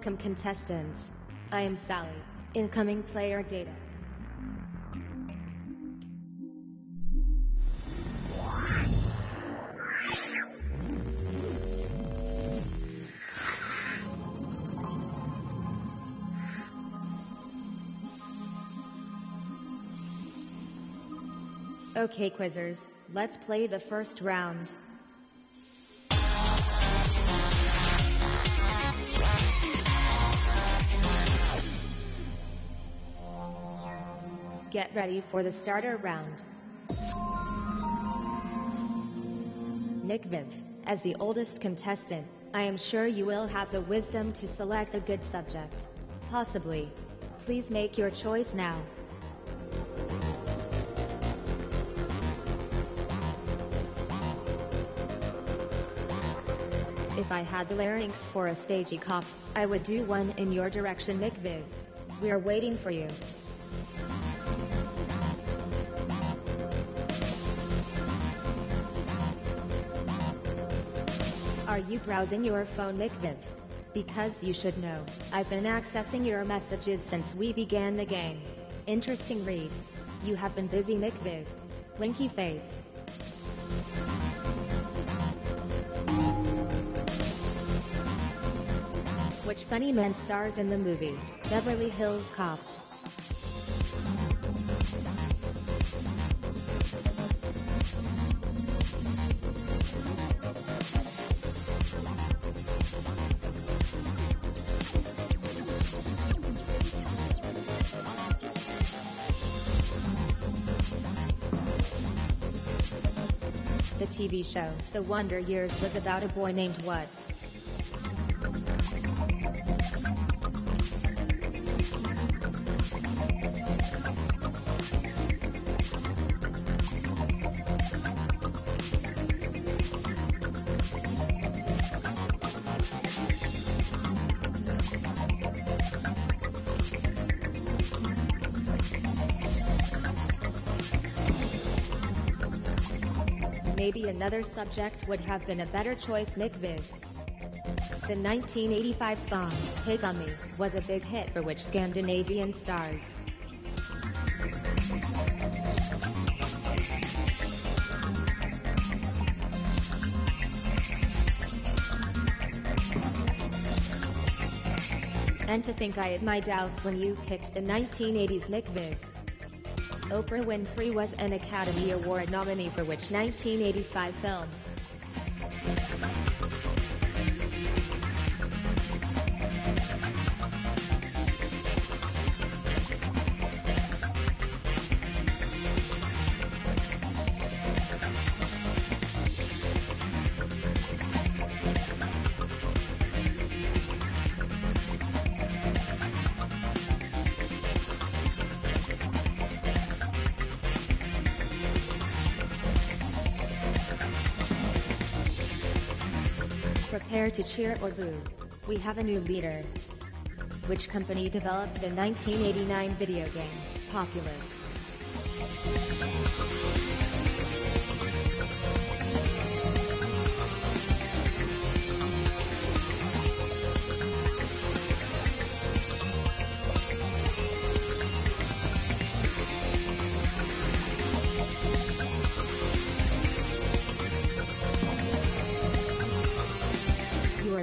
Welcome contestants. I am Sally. Incoming player data. Okay, quizzers, let's play the first round. Get ready for the starter round. Nick Viv, as the oldest contestant, I am sure you will have the wisdom to select a good subject. Possibly. Please make your choice now. If I had the larynx for a stagey cough, I would do one in your direction, Nick Viv. We're waiting for you. Are you browsing your phone, Nick Viv? Because you should know, I've been accessing your messages since we began the game. Interesting read. You have been busy, Nick Viv. Blinky face. Which funny man stars in the movie Beverly Hills Cop? The TV show The Wonder Years was about a boy named what? Maybe another subject would have been a better choice, Nick Viv. The 1985 song, Take On Me, was a big hit for which Scandinavian stars? And to think I had my doubts when you picked the 1980s, Nick Viv. Oprah Winfrey was an Academy Award nominee for which 1985 film? Prepare to cheer or boo. We have a new leader. Which company developed the 1989 video game, Populous?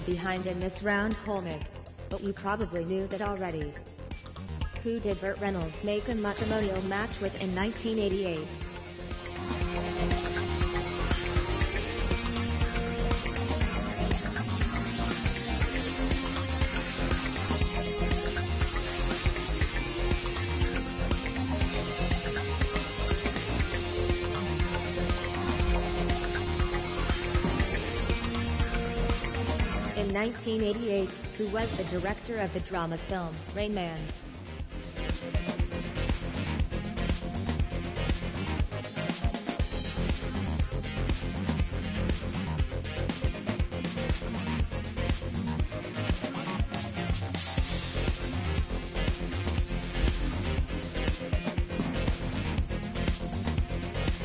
Behind in this round, Colmig. But you probably knew that already. Who did Burt Reynolds make a matrimonial match with in 1988? In 1988, who was the director of the drama film, Rain Man?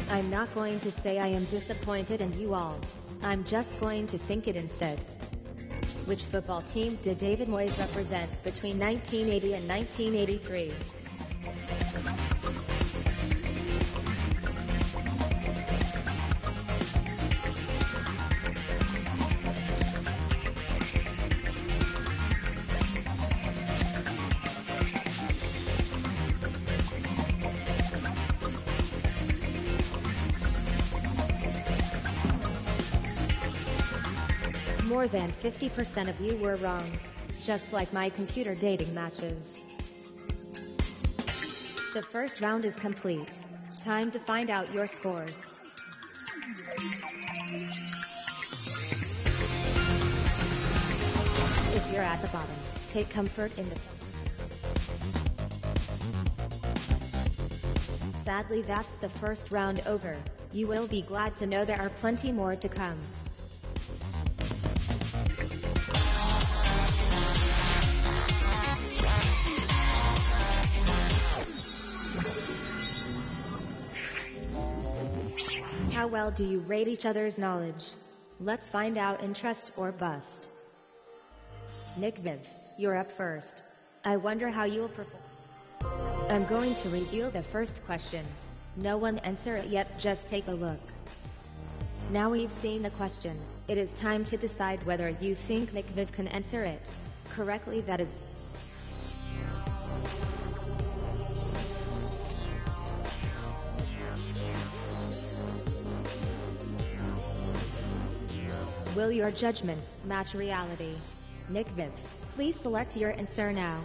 I'm not going to say I am disappointed in you all. I'm just going to think it instead. Which football team did David Moyes represent between 1980 and 1983? More than 50% of you were wrong, just like my computer dating matches. The first round is complete. Time to find out your scores. If you're at the bottom, take comfort in the... Sadly, that's the first round over. You will be glad to know there are plenty more to come. How well do you rate each other's knowledge? Let's find out in trust or bust. Nick Viv, you're up first. I wonder how you'll perform. I'm going to reveal the first question. No one answer it yet, just take a look. Now we've seen the question. It is time to decide whether you think Nick Viv can answer it correctly. That is... Will your judgments match reality? Nick Viv, please select your answer now.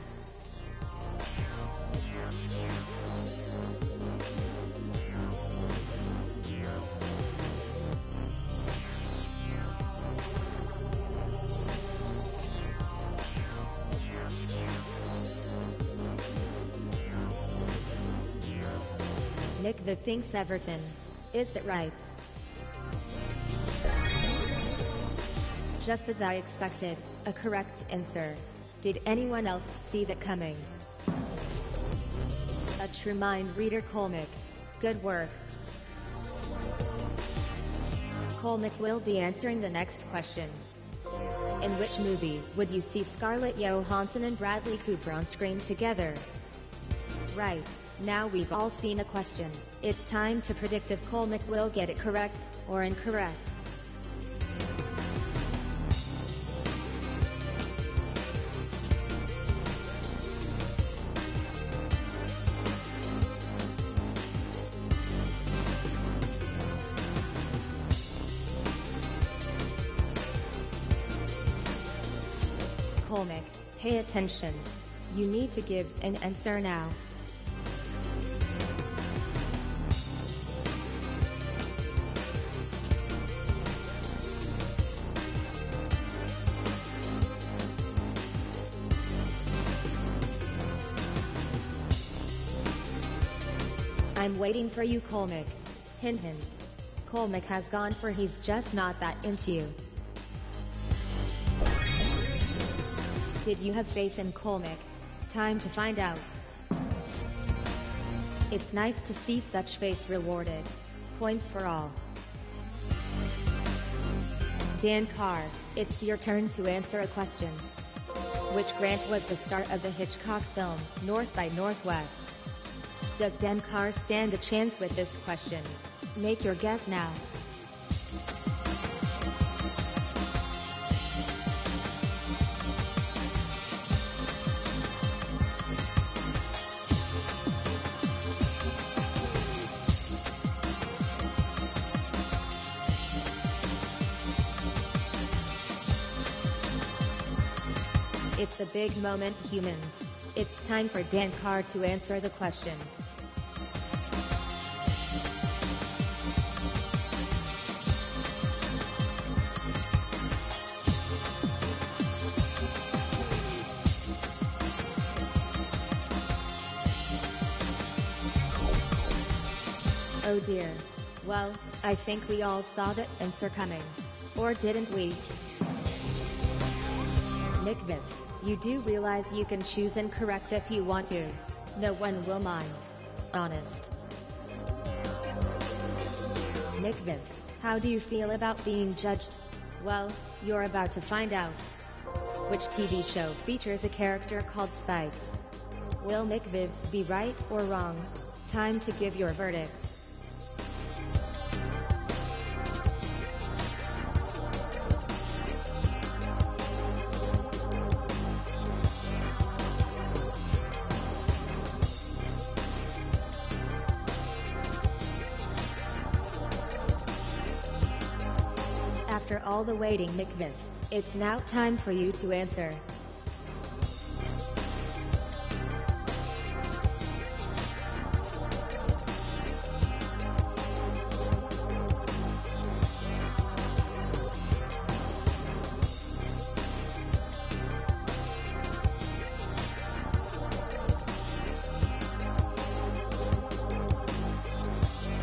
Nick Viv thinks Everton. Is that right? Just as I expected, a correct answer. Did anyone else see that coming? A true mind reader, Colmick. Good work. Colmick will be answering the next question. In which movie would you see Scarlett Johansson and Bradley Cooper on screen together? Right. Now we've all seen the question. It's time to predict if Colmick will get it correct or incorrect. Colmick, pay attention. You need to give an answer now. I'm waiting for you, Colmick. Hint hint. Colmick has gone for he's just not that into you. Did you have faith in Colmick? Time to find out. It's nice to see such faith rewarded. Points for all. Dan Carr, it's your turn to answer a question. Which grant was the star of the Hitchcock film, North by Northwest? Does Dan Carr stand a chance with this question? Make your guess now. It's a big moment, humans. It's time for Dan Carr to answer the question. Oh dear. Well, I think we all saw the answer coming. Or didn't we? Nick Viv, you do realize you can choose incorrect if you want to. No one will mind. Honest. Nick Viv, how do you feel about being judged? Well, you're about to find out. Which TV show features a character called Spike? Will McViv be right or wrong? Time to give your verdict. After all the waiting, McViv, it's now time for you to answer.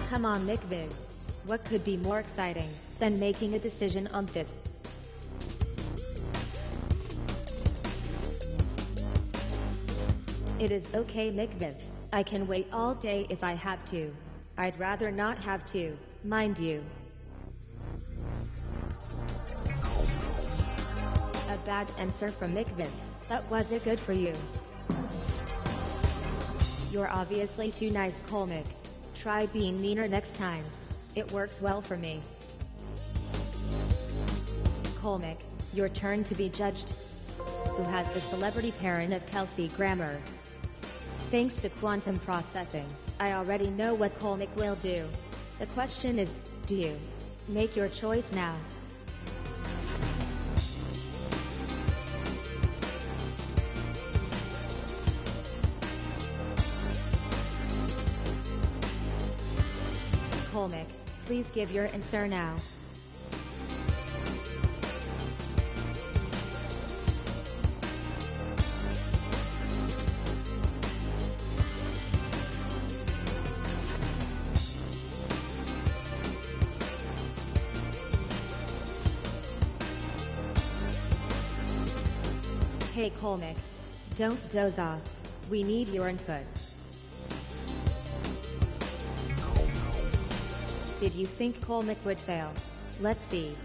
Come on, McViv. What could be more exciting than making a decision on this? It is okay, McViv. I can wait all day if I have to. I'd rather not have to, mind you. A bad answer from McViv. That wasn't good for you. You're obviously too nice, Colmick. Try being meaner next time. It works well for me. Colmick, your turn to be judged. Who has the celebrity parent of Kelsey Grammer? Thanks to quantum processing, I already know what Colmick will do. The question is, do you? Make your choice now. Colmick, please give your answer now. Hey Colmick, don't doze off. We need your input. Did you think Colmick would fail? Let's see.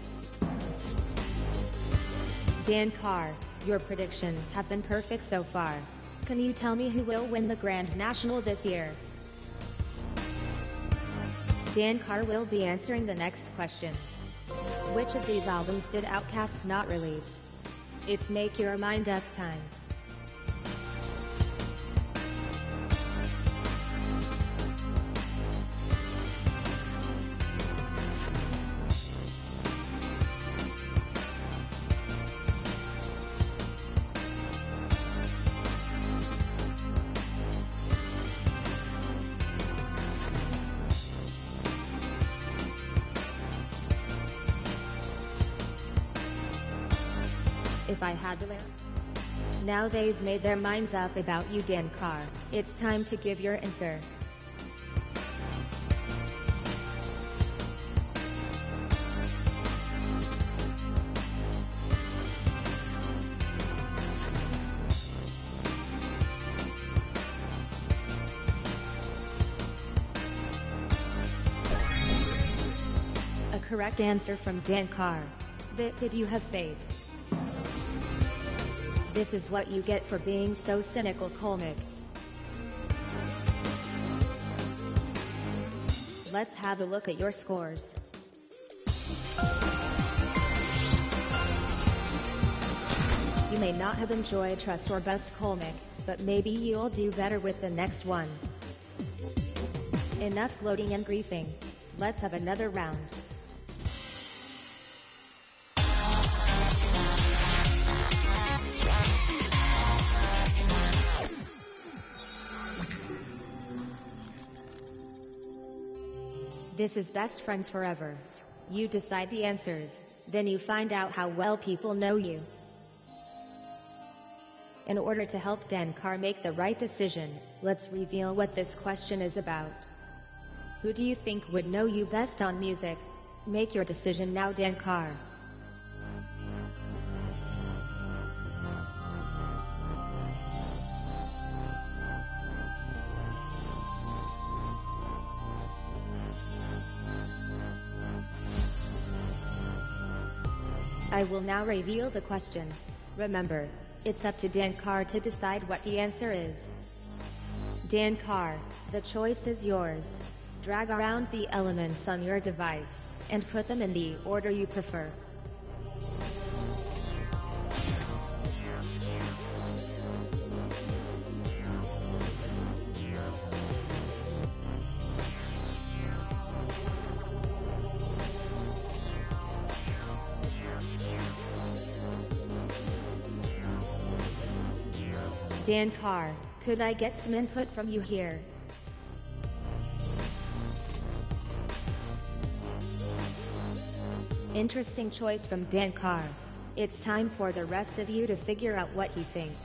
Dan Carr, your predictions have been perfect so far. Can you tell me who will win the Grand National this year? Dan Carr will be answering the next question. Which of these albums did Outkast not release? It's make your mind up time. If I had to live. Now they've made their minds up about you, Dan Carr. It's time to give your answer. A correct answer from Dan Carr. Did you have faith? This is what you get for being so cynical, Colmick. Let's have a look at your scores. You may not have enjoyed Trust or Bust, Colmick, but maybe you'll do better with the next one. Enough gloating and griefing. Let's have another round. This is Best Friends Forever. You decide the answers, then you find out how well people know you. In order to help Dan Carr make the right decision, let's reveal what this question is about. Who do you think would know you best on music? Make your decision now, Dan Carr. I will now reveal the question. Remember, it's up to Dan Carr to decide what the answer is. Dan Carr, the choice is yours. Drag around the elements on your device, and put them in the order you prefer. Dan Carr, could I get some input from you here? Interesting choice from Dan Carr. It's time for the rest of you to figure out what he thinks.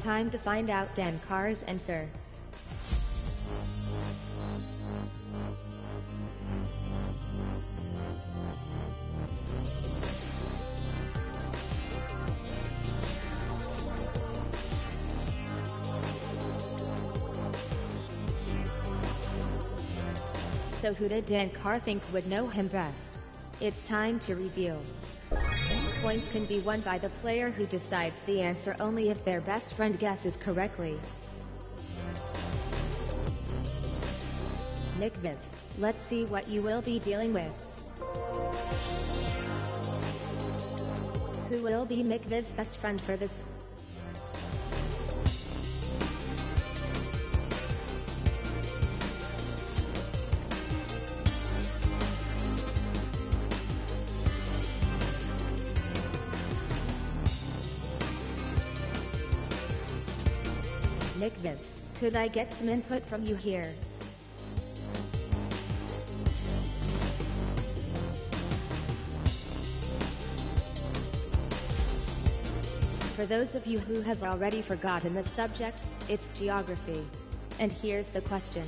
Time to find out Dan Carr's answer. So who did Dan Carr think would know him best? It's time to reveal. Points can be won by the player who decides the answer only if their best friend guesses correctly. McViv, let's see what you will be dealing with. Who will be McViv's best friend for this? McViv, could I get some input from you here? For those of you who have already forgotten the subject, it's geography. And here's the question.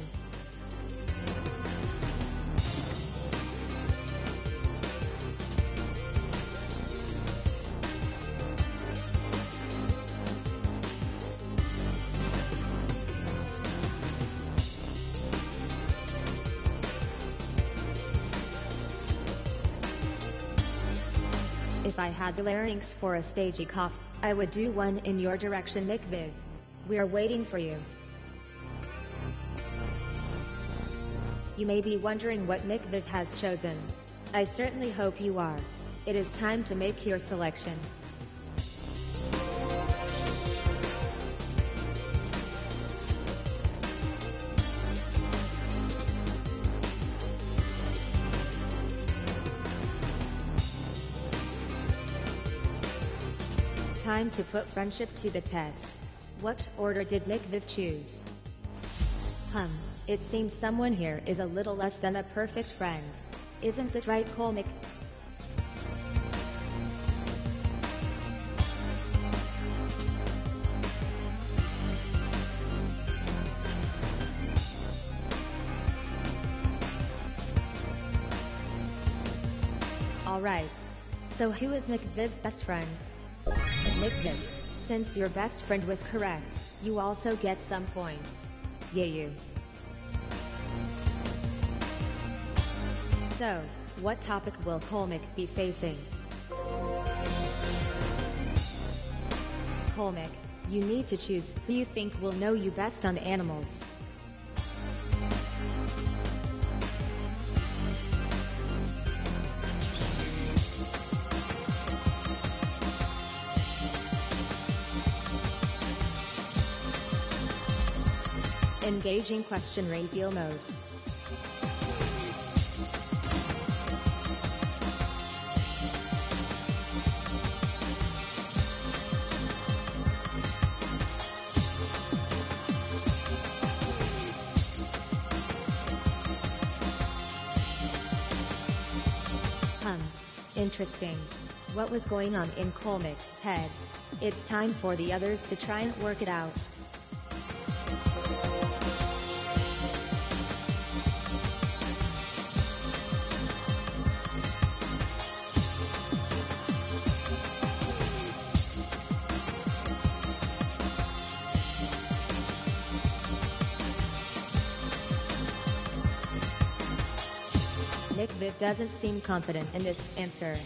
If I had the larynx for a stagey cough, I would do one in your direction, McViv. We're waiting for you. You may be wondering what McViv has chosen. I certainly hope you are. It is time to make your selection. Time to put friendship to the test. What order did McViv choose? It seems someone here is a little less than a perfect friend. Isn't it right, Colmick? Alright. So who is McViv's best friend? McViv, since your best friend was correct, you also get some points. Yay you. So, what topic will Colmick be facing? Colmick, you need to choose who you think will know you best on animals. Engaging question reveal mode. Interesting. What was going on in Colmick's head? It's time for the others to try and work it out. Nick Viv doesn't seem confident in this answer.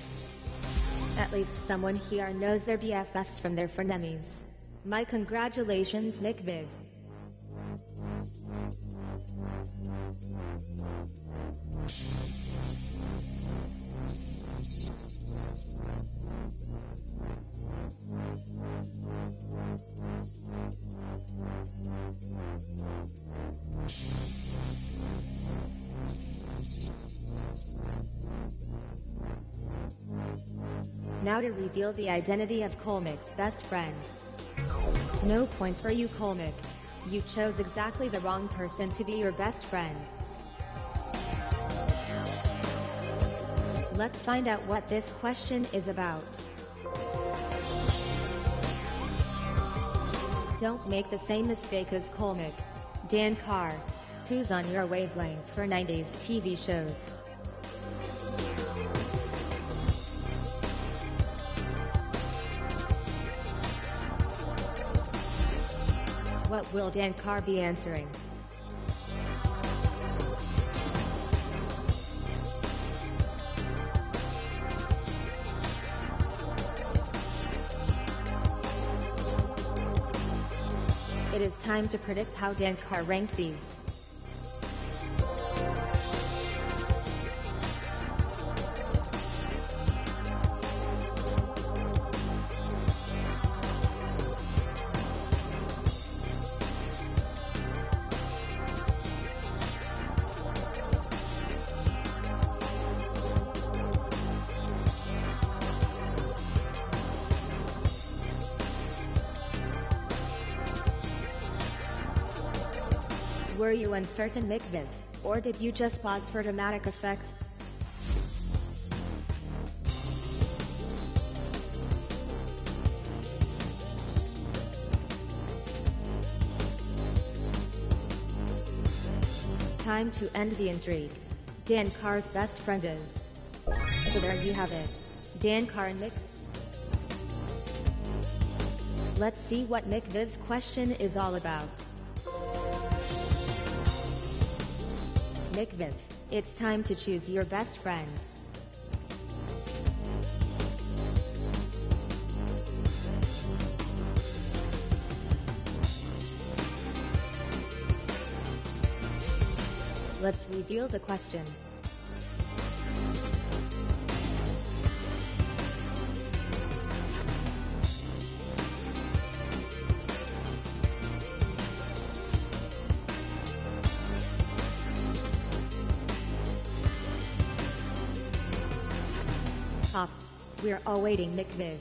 At least someone here knows their BFFs from their frenemies. My congratulations, Nick Viv. Now to reveal the identity of Colmick's best friend. No points for you, Colmick. You chose exactly the wrong person to be your best friend. Let's find out what this question is about. Don't make the same mistake as Colmick. Dan Carr, who's on your wavelength for 90s TV shows. What will Dan Carr be answering? It is time to predict how Dan Carr ranked these. Were you uncertain, Nick Viv, or did you just pause for dramatic effect? Time to end the intrigue. Dan Carr's best friend is. So there you have it. Dan Carr and Nick. Let's see what Nick Viv's question is all about. Nick Viv, it's time to choose your best friend. Let's reveal the question. We're awaiting Nick Viv.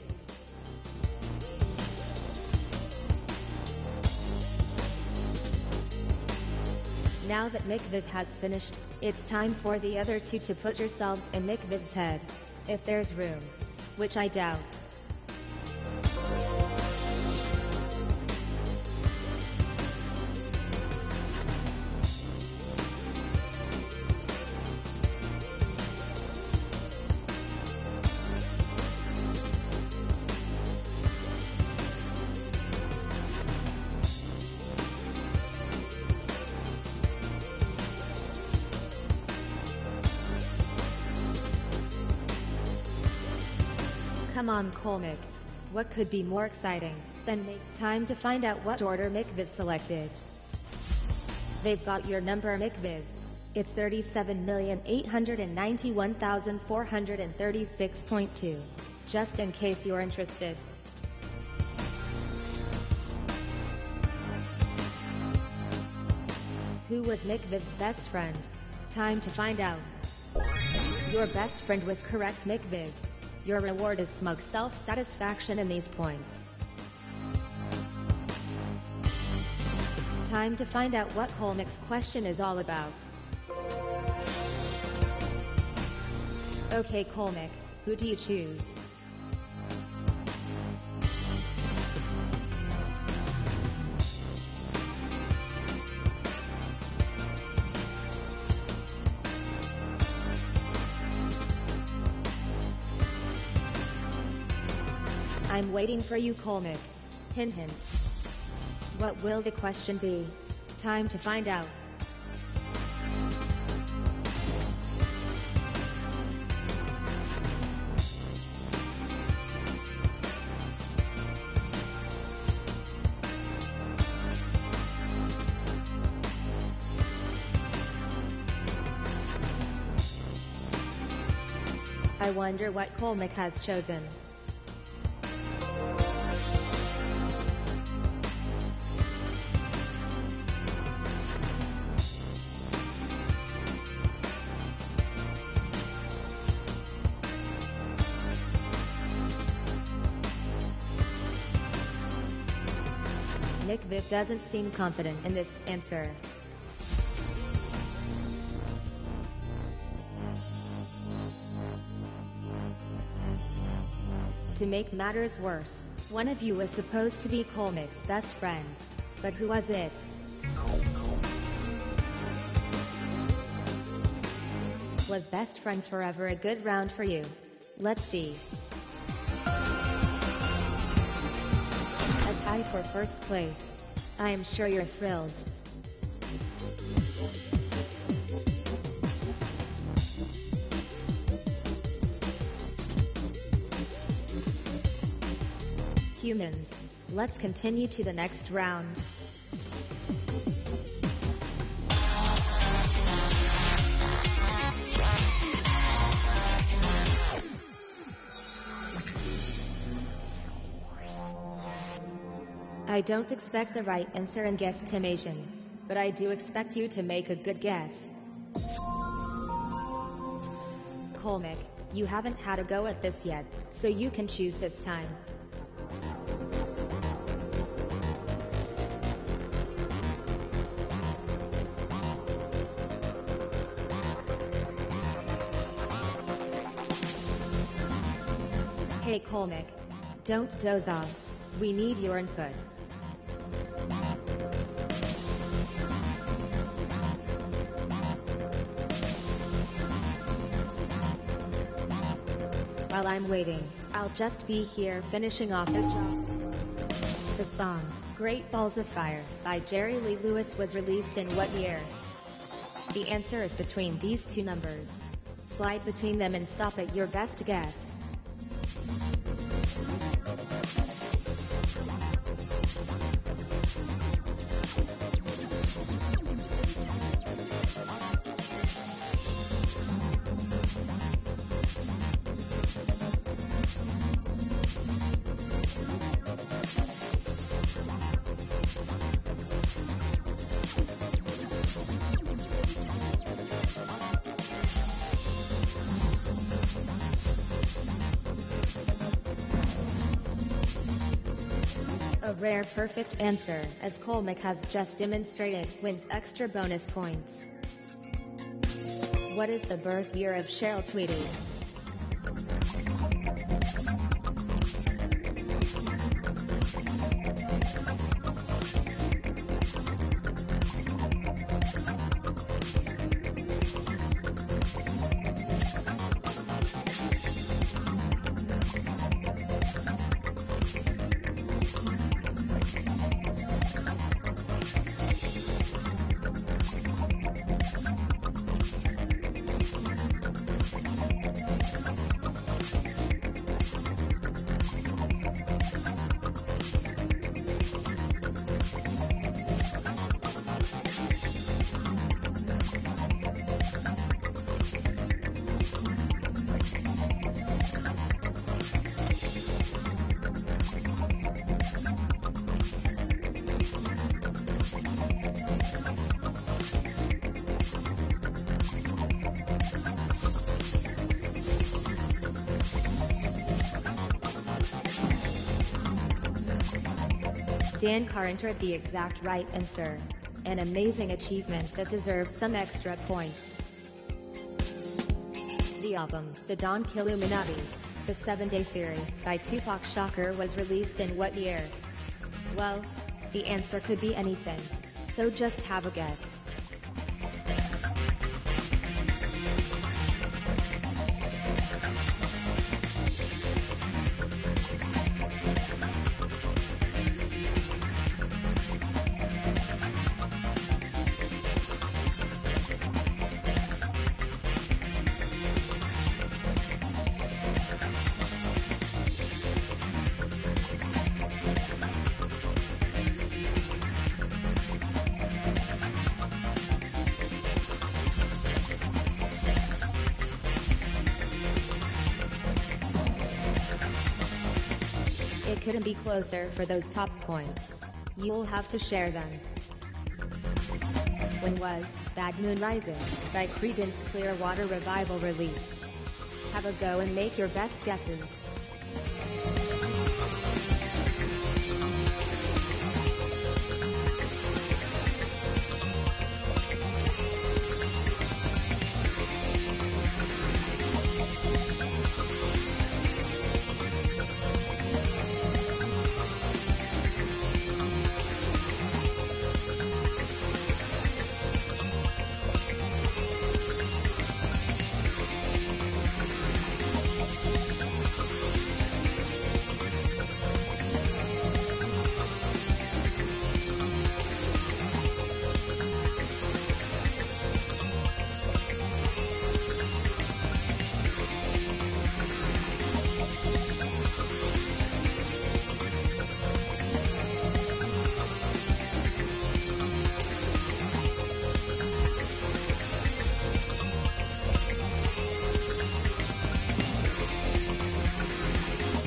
Now that Nick Viv has finished, it's time for the other two to put yourselves in Nick Viv's head. If there's room. Which I doubt. Come on, Colmick. What could be more exciting than make time to find out what order Nick Viv selected? They've got your number, Nick Viv. It's 37,891,436.2. Just in case you're interested. Who was Nick Viv's best friend? Time to find out. Your best friend was correct, Nick Viv. Your reward is smug self-satisfaction in these points. Time to find out what Colmick's question is all about. Okay, Colmick, Who do you choose? I'm waiting for you, Colmick. Hint hint. What will the question be? Time to find out. I wonder what Colmick has chosen. Nick Viv doesn't seem confident in this answer. To make matters worse, one of you was supposed to be Colmick's best friend. But who was it? Was best friends forever a good round for you? Let's see. A tie for first place. I am sure you're thrilled. Humans, let's continue to the next round. I don't expect the right answer in guesstimation, but I do expect you to make a good guess. Colmick, you haven't had a go at this yet, so you can choose this time. Hey Colmick, don't doze off. We need your input. While I'm waiting, I'll just be here finishing off the job. The song, Great Balls of Fire, by Jerry Lee Lewis was released in what year? The answer is between these two numbers. Slide between them and stop at your best guess. A rare perfect answer, as Colmick has just demonstrated, wins extra bonus points. What is the birth year of Cheryl Tweedy? Dan Carr entered the exact right answer. An amazing achievement that deserves some extra points. The the album, The Don Killuminati, The 7-Day Theory, by Tupac Shakur was released in what year? Well, the answer could be anything. So just have a guess. It couldn't be closer for those top points. You'll have to share them. When was Bad Moon Rising by Creedence Clearwater Revival released? Have a go and make your best guesses.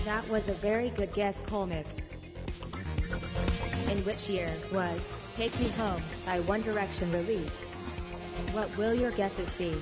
That was a very good guess, Colmick. In which year was Take Me Home by One Direction released? What will your guesses be?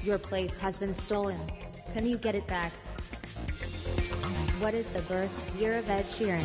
Your place has been stolen. Can you get it back? What is the birth year of Ed Sheeran?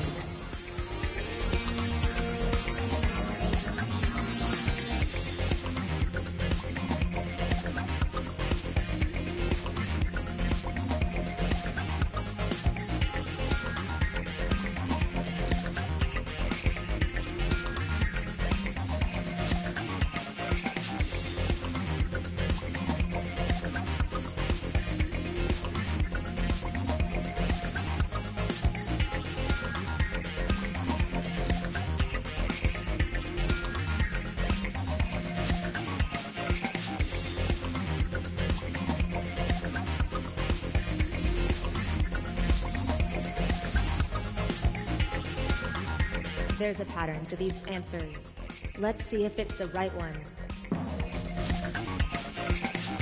There's a pattern to these answers. Let's see if it's the right one.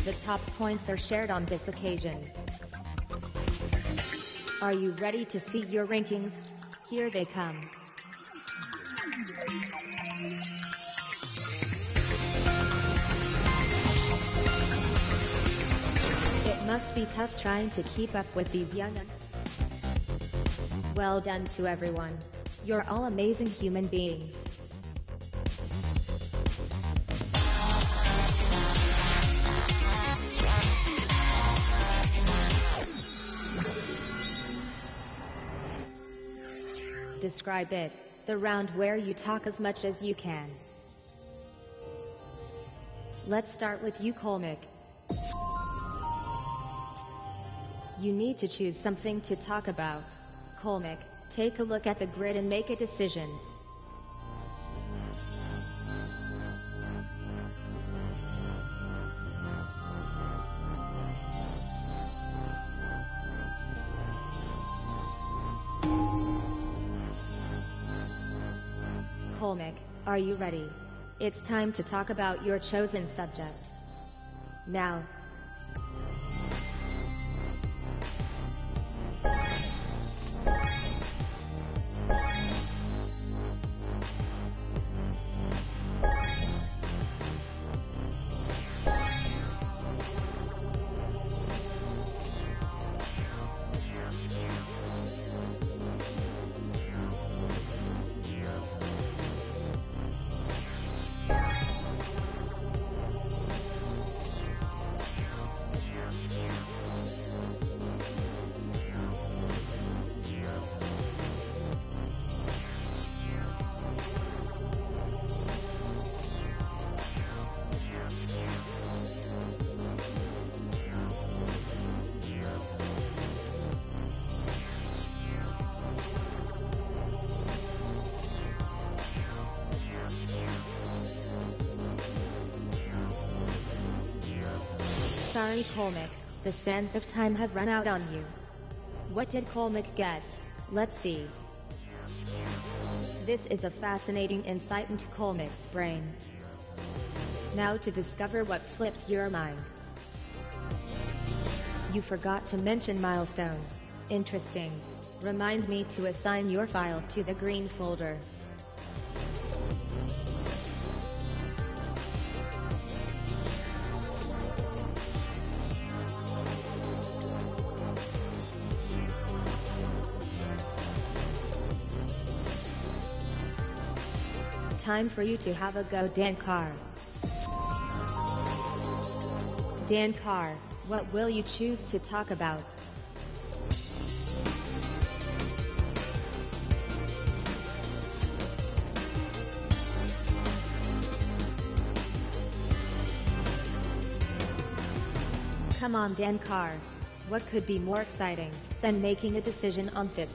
The top points are shared on this occasion. Are you ready to see your rankings? Here they come. It must be tough trying to keep up with these young. Well done to everyone. You're all amazing human beings. Describe it, the round where you talk as much as you can. Let's start with you, Colmick. You need to choose something to talk about. Colmick, take a look at the grid and make a decision. Colmick, are you ready? It's time to talk about your chosen subject. Now. Sorry Colmick, the sands of time have run out on you. What did Colmick get? Let's see. This is a fascinating insight into Colmick's brain. Now to discover what slipped your mind. You forgot to mention milestone. Interesting. Remind me to assign your file to the green folder. Time for you to have a go, Dan Carr. Dan Carr, what will you choose to talk about? Come on Dan Carr, what could be more exciting than making a decision on this?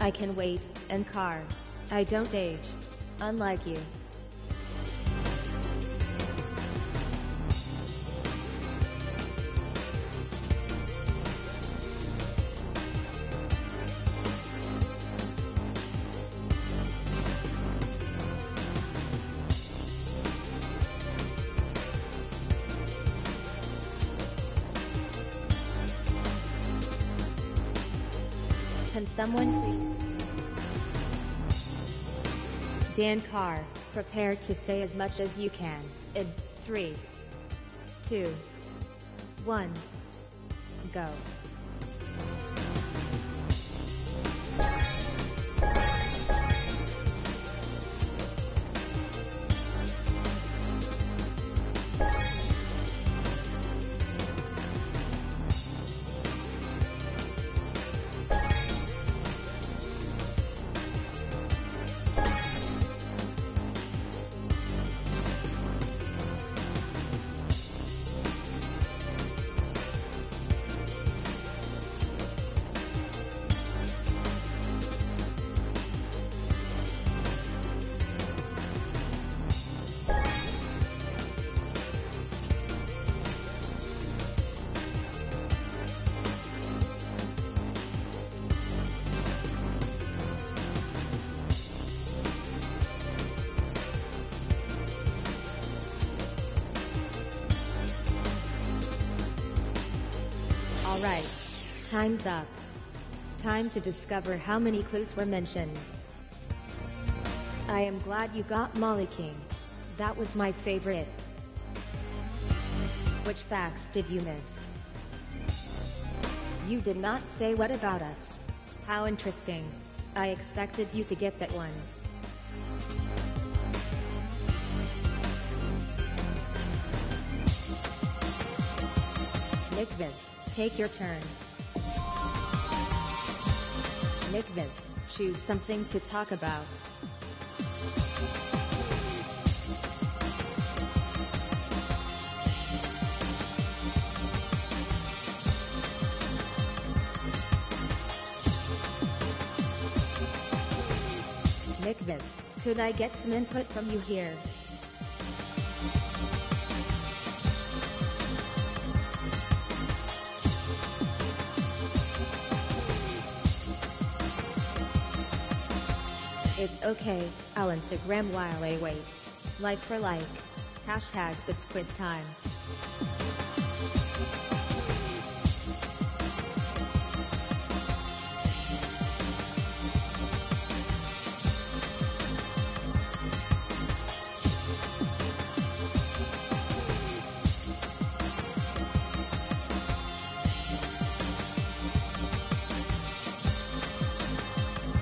I can wait, and Carr. I don't age. Unlike you. Can someone please? Dan Carr, prepare to say as much as you can. In 3, 2, 1, go. Alright, time's up. Time to discover how many clues were mentioned. I am glad you got Molly King. That was my favorite. Which facts did you miss? You did not say what about us. How interesting. I expected you to get that one. Nick Vince, take your turn. Nick Vince, choose something to talk about. McViv, could I get some input from you here? It's okay, I'll Instagram while I wait. Like for like. Hashtag it's quiz time.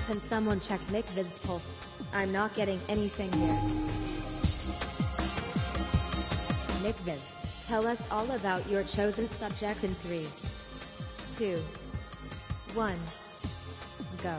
Can someone check McViv's pulse? I'm not getting anything here. McViv, tell us all about your chosen subject in 3, 2, 1, go.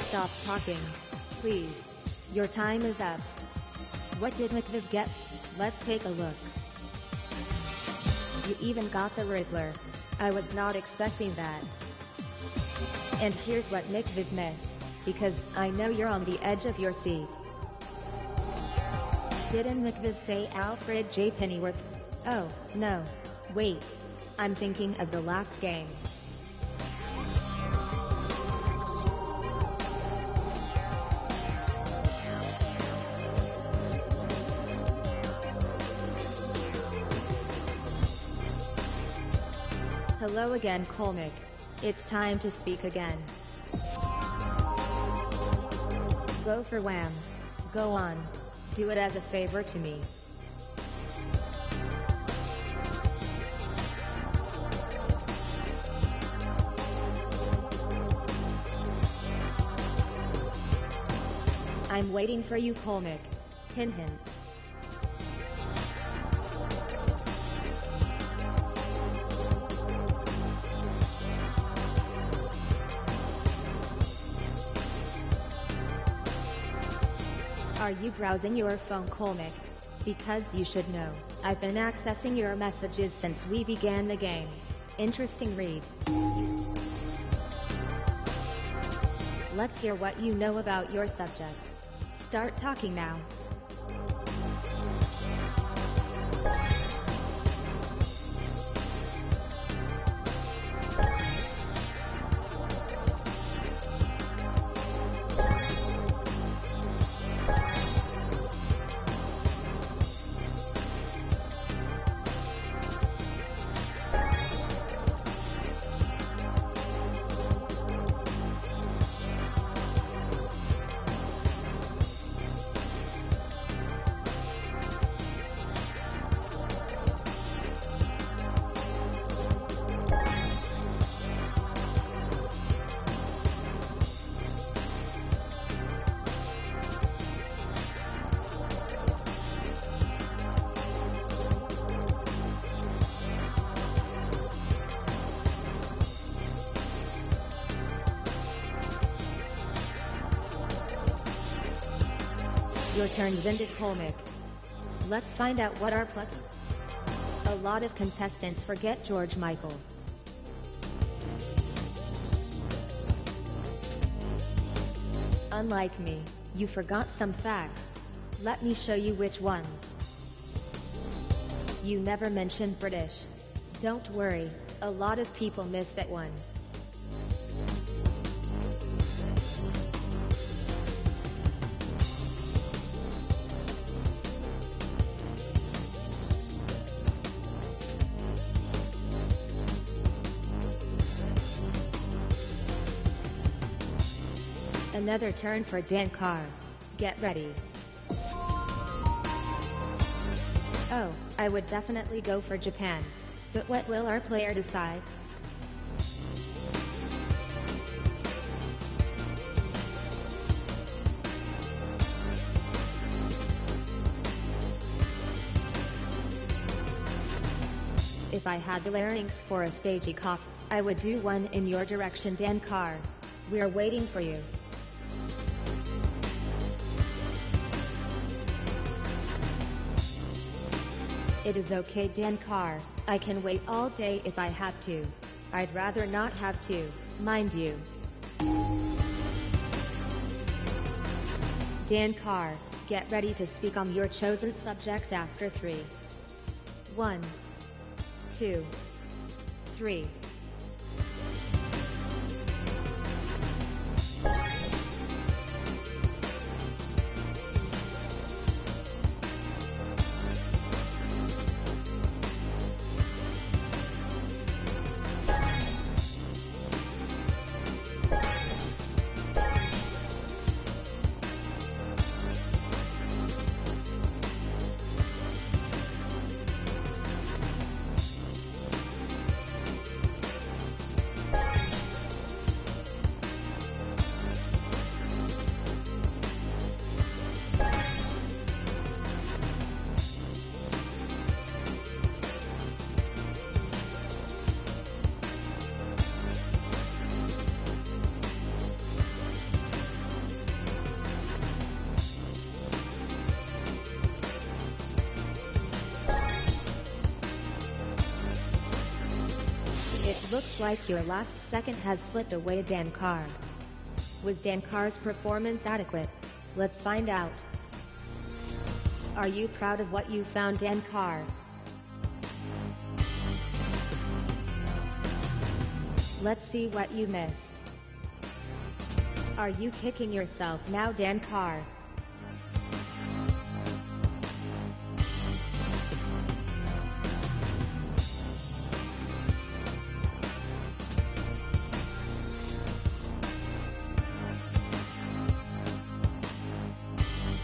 Stop talking, please. Your time is up. What did McViv get? Let's take a look. You even got the Riddler. I was not expecting that. And here's what McViv missed, because I know you're on the edge of your seat. Didn't McViv say Alfred J. Pennyworth? Oh, no. Wait. I'm thinking of the last game. Hello again, Colmick. It's time to speak again. Go for Wham. Go on. Do it as a favor to me. I'm waiting for you, Colmick. Hint hint. Are you browsing your phone, Colmick? Because you should know, I've been accessing your messages since we began the game. Interesting read. Let's hear what you know about your subject. Start talking now. Your turn's ended, Colmick. Let's find out what our plucky. A lot of contestants forget George Michael. Unlike me, you forgot some facts. Let me show you which ones. You never mentioned British. Don't worry, a lot of people miss that one. Another turn for Dan Carr. Get ready. Oh, I would definitely go for Japan. But what will our player decide? If I had the larynx for a stagey cough, I would do one in your direction, Dan Carr. We're waiting for you. It is okay, Dan Carr. I can wait all day if I have to. I'd rather not have to, mind you. Dan Carr, get ready to speak on your chosen subject after 3. 1, 2, 3. It looks like your last second has slipped away, Dan Carr. Was Dan Carr's performance adequate? Let's find out. Are you proud of what you found, Dan Carr? Let's see what you missed. Are you kicking yourself now, Dan Carr?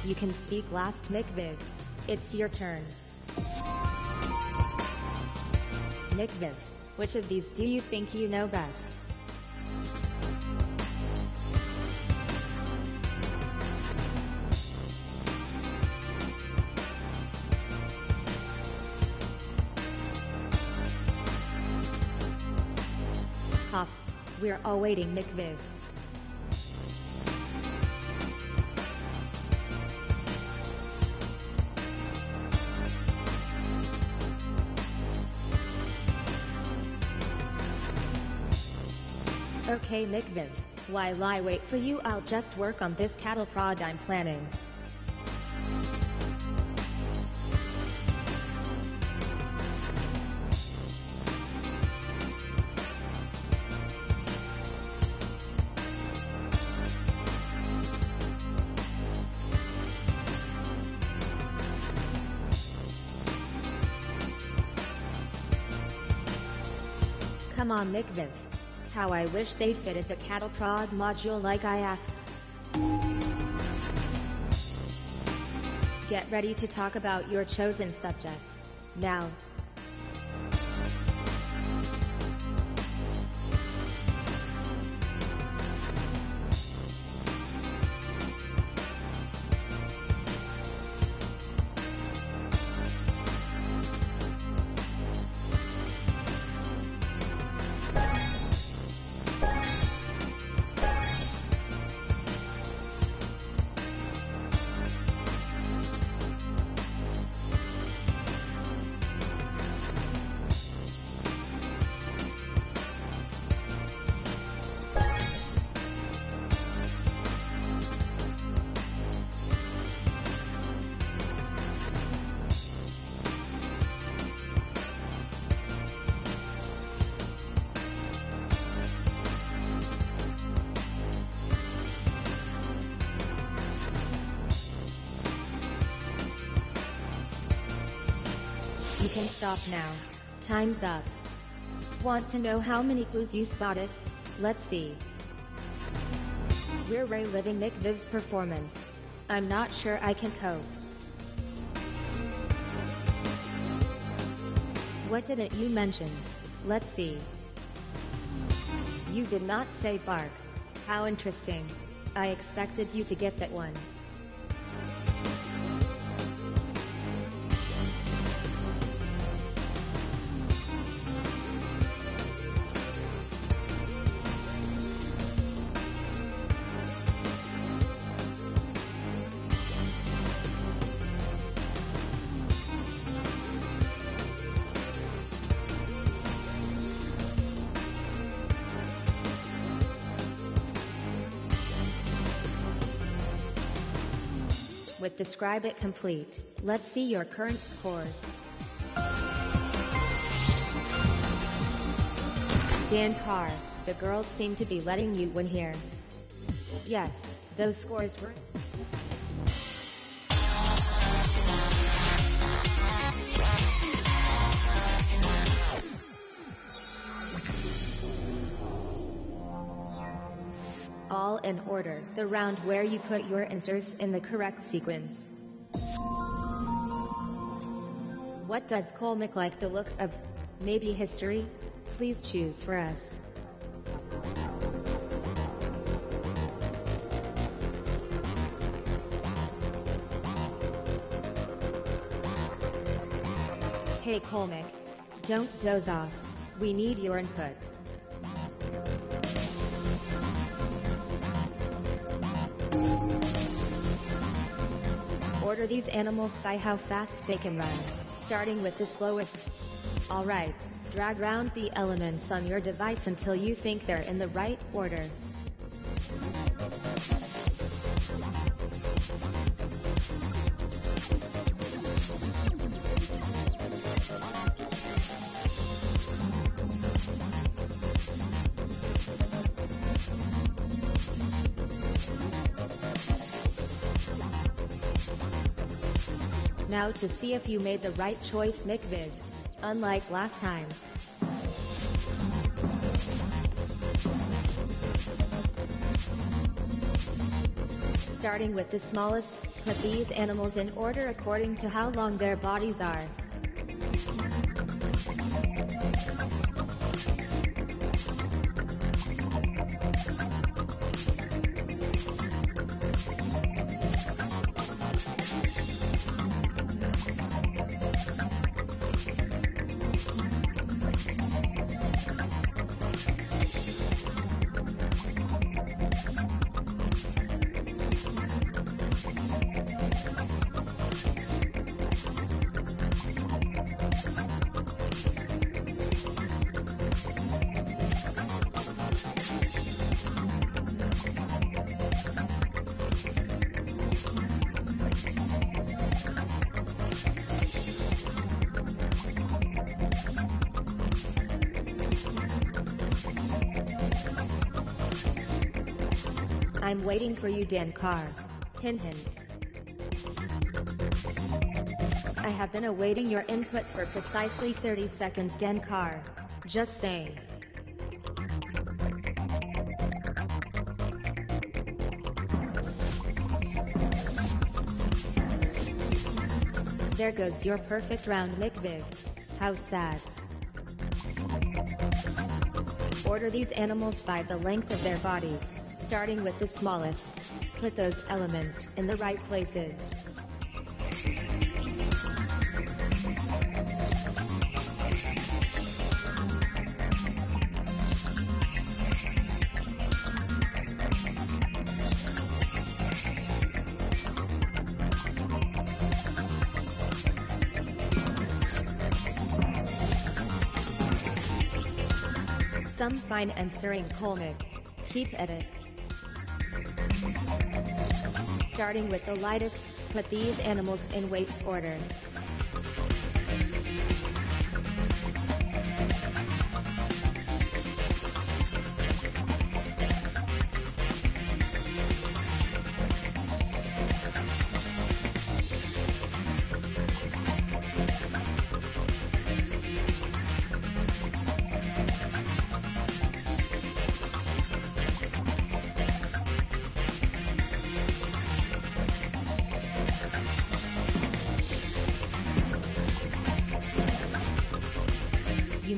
You can speak last, McViv. It's your turn. McViv, which of these do you think you know best? Huff, we're all waiting, McViv. Okay, McViv, while I wait for you, I'll just work on this cattle prod I'm planning. Come on, McViv. How I wish they fitted the cattle prod module like I asked. Get ready to talk about your chosen subject. Now. You can stop now. Time's up. Want to know how many clues you spotted? Let's see. We're reliving McViv's performance. I'm not sure I can cope. What didn't you mention? Let's see. You did not say bark. How interesting. I expected you to get that one. With Describe It complete, let's see your current scores. Dan Carr, the girls seem to be letting you win here. Yes, those scores were... all in order, the round where you put your answers in the correct sequence. What does Colmick like the look of? Maybe history? Please choose for us. Hey Colmick, don't doze off. We need your input. Order these animals by how fast they can run, starting with the slowest. Alright, drag round the elements on your device until you think they're in the right order. Now to see if you made the right choice, McViv. Unlike last time. Starting with the smallest, put these animals in order according to how long their bodies are. I'm waiting for you, Dan Carr. Hint hint. I have been awaiting your input for precisely 30 seconds, Dan Carr. Just saying. There goes your perfect round, McViv. How sad. Order these animals by the length of their bodies. Starting with the smallest, put those elements in the right places. Some fine answering, Colmick. Keep at it. Starting with the lightest, put these animals in weight order.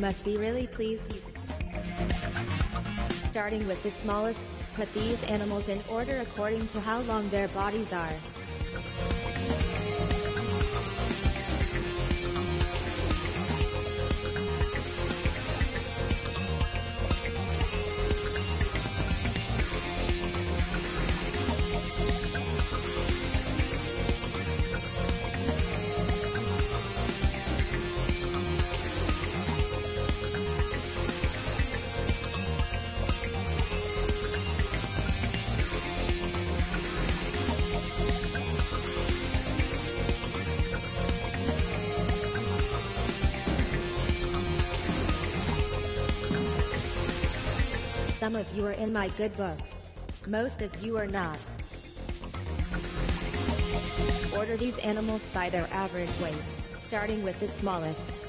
must be really pleased you. Starting with the smallest, put these animals in order according to how long their bodies are. Some of you are in my good books. Most of you are not. Order these animals by their average weight, starting with the smallest.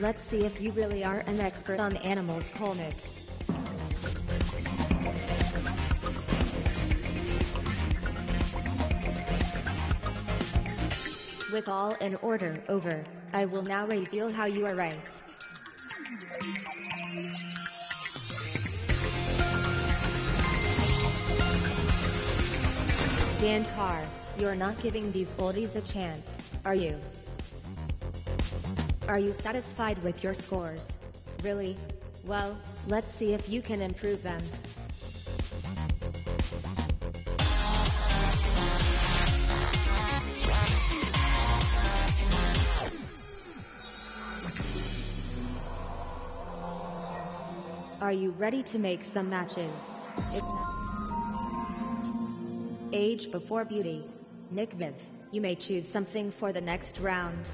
Let's see if you really are an expert on animals, Colnick. With all in order over, I will now reveal how you are ranked. Dan Carr, you're not giving these oldies a chance, are you? Are you satisfied with your scores? Really? Well, let's see if you can improve them. Are you ready to make some matches? Age before beauty. Nick Viv, you may choose something for the next round.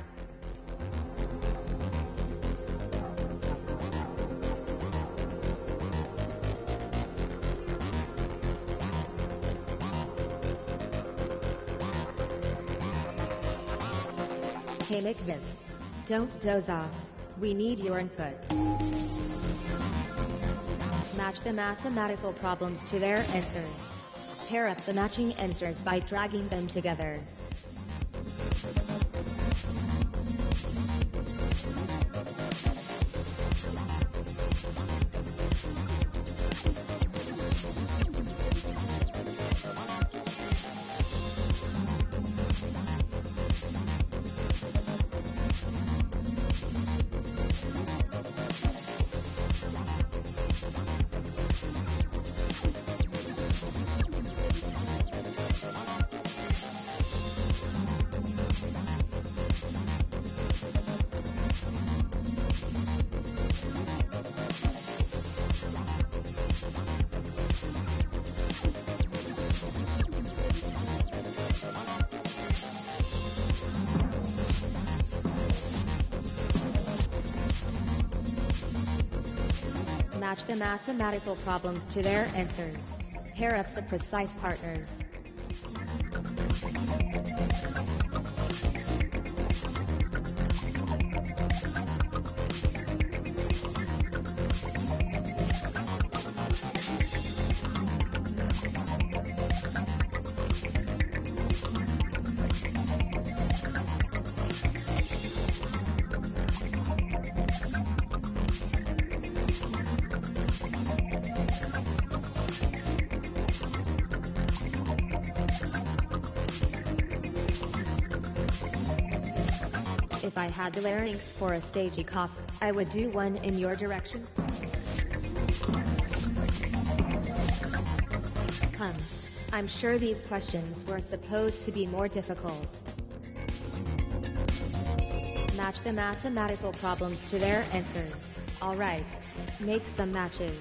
Hey McViv, don't doze off. We need your input. Match the mathematical problems to their answers. Pair up the matching answers by dragging them together. Match the mathematical problems to their answers. Pair up the precise partners. If I had the larynx for a stagey cough, I would do one in your direction. Come. I'm sure these questions were supposed to be more difficult. Match the mathematical problems to their answers. Alright. Make some matches.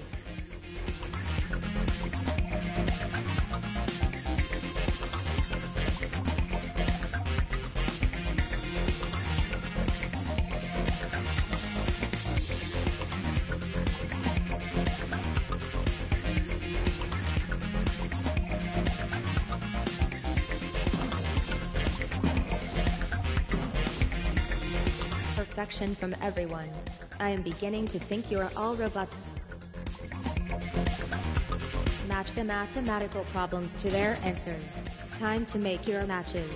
perfection from everyone. I am beginning to think you're all robots. Match the mathematical problems to their answers. Time to make your matches.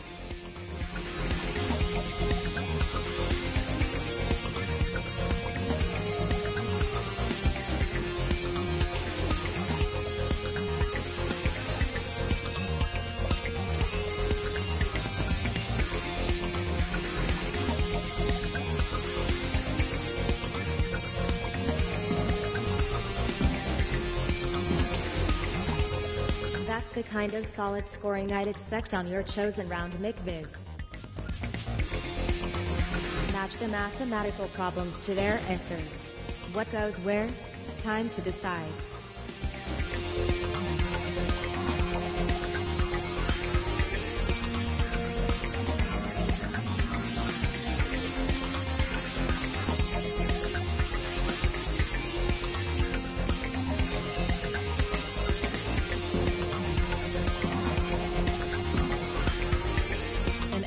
That's the kind of solid scoring I'd expect on your chosen round, McViv. Match the mathematical problems to their answers. What goes where? Time to decide.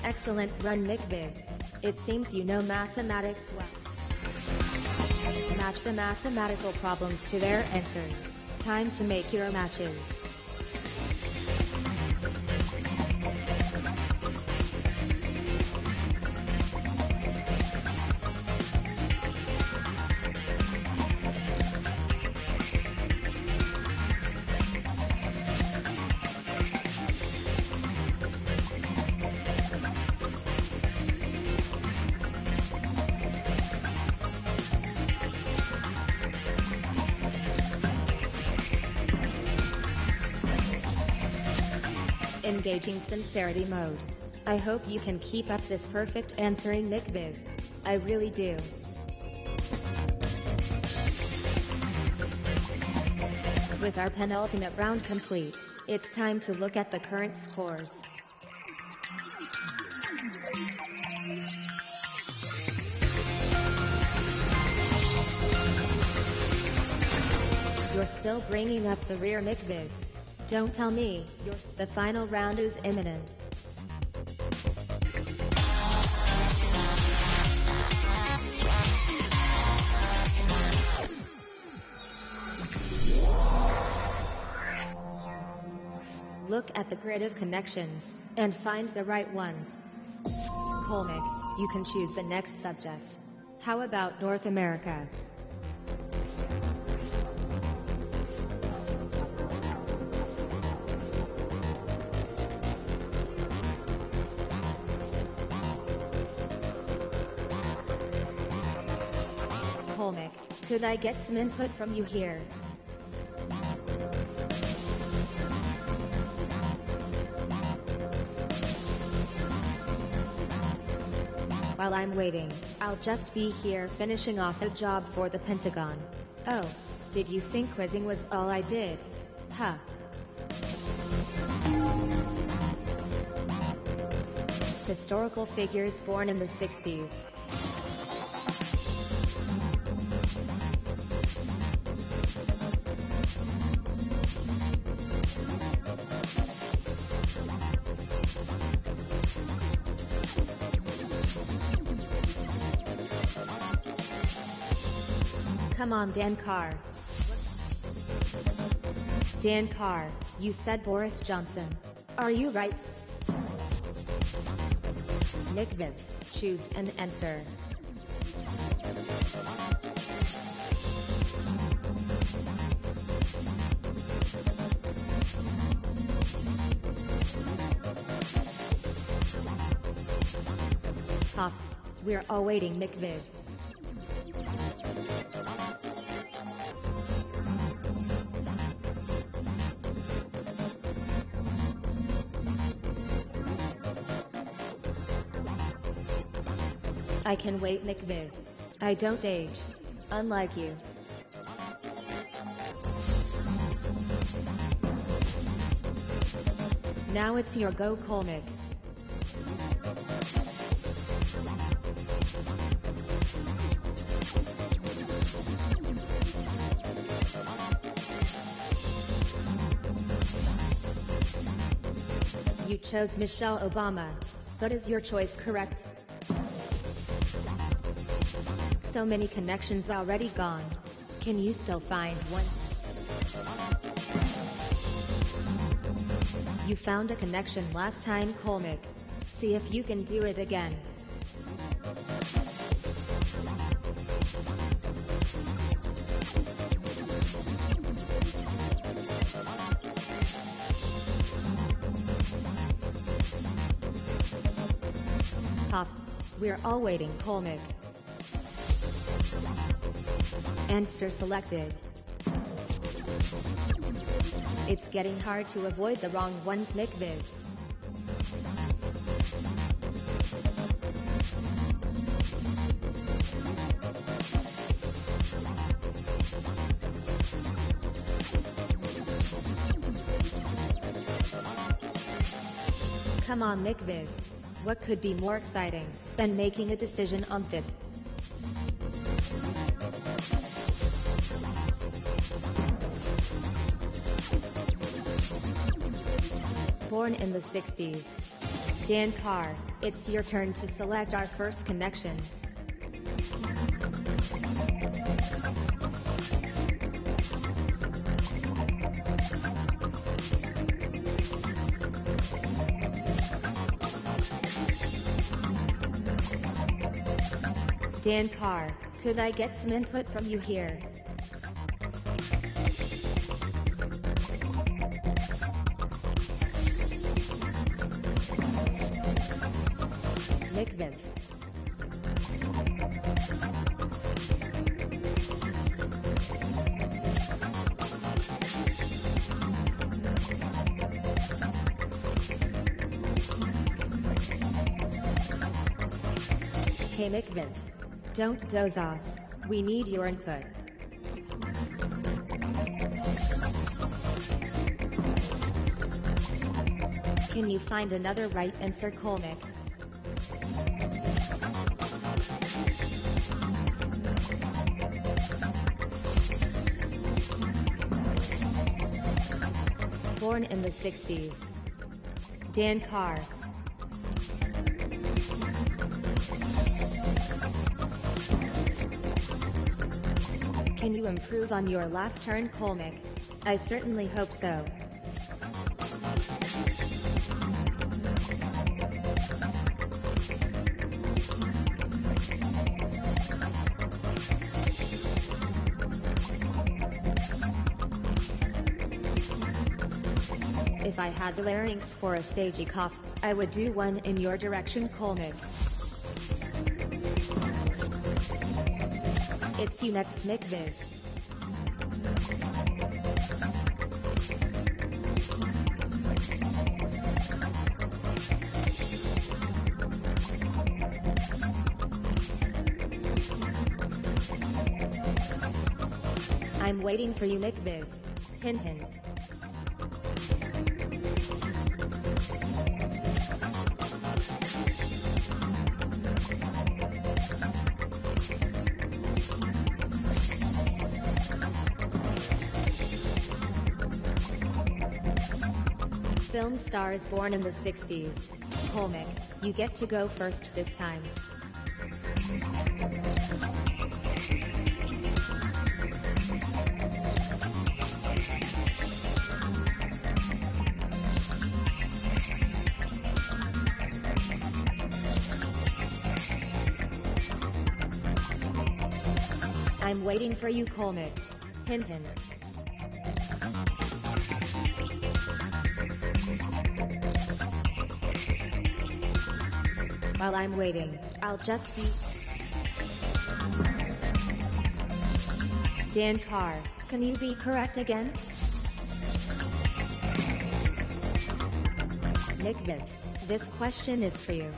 Excellent run, McViv. It seems you know mathematics well. Match the mathematical problems to their answers. Time to make your matches. Engaging sincerity mode. I hope you can keep up this perfect answering, McViv. I really do. With our penultimate round complete, it's time to look at the current scores. You're still bringing up the rear, McViv. Don't tell me. The final round is imminent. Look at the grid of connections and find the right ones. Colmick, you can choose the next subject. How about North America? Colmick, could I get some input from you here? While I'm waiting, I'll just be here finishing off a job for the Pentagon. Oh, did you think quizzing was all I did? Huh. Historical figures born in the 60s. Come on, Dan Carr. Dan Carr, you said Boris Johnson. Are you right? McViv, choose an answer. Pop, we're awaiting McViv. I can wait, McViv. I don't age. Unlike you. Now it's your go, Colmick. You chose Michelle Obama. But is your choice correct? so many connections already gone. Can you still find one? You found a connection last time, Colmick. See if you can do it again. Pop. We're all waiting, Colmick. Answer selected. It's getting hard to avoid the wrong ones, McViz. Come on, McViz. What could be more exciting than making a decision on this? Born in the 60s. Dan Carr, it's your turn to select our first connection. Dan Carr, could I get some input from you here? McViz. Hey McViz. Don't doze off. We need your input. Can you find another right answer, Colmick? Born in the 60s. Dan Carr. Can you improve on your last turn, Colmick? I certainly hope so. If I had the larynx for a stagey cough, I would do one in your direction, Colmick. It's you next, McViz. I'm waiting for you, McViz. Hint hint. Film stars born in the 60s. Colmick, you get to go first this time. I'm waiting for you, Colmick. Hint hint. While I'm waiting, I'll just be... Dan Carr, can you be correct again? McViz, this question is for you.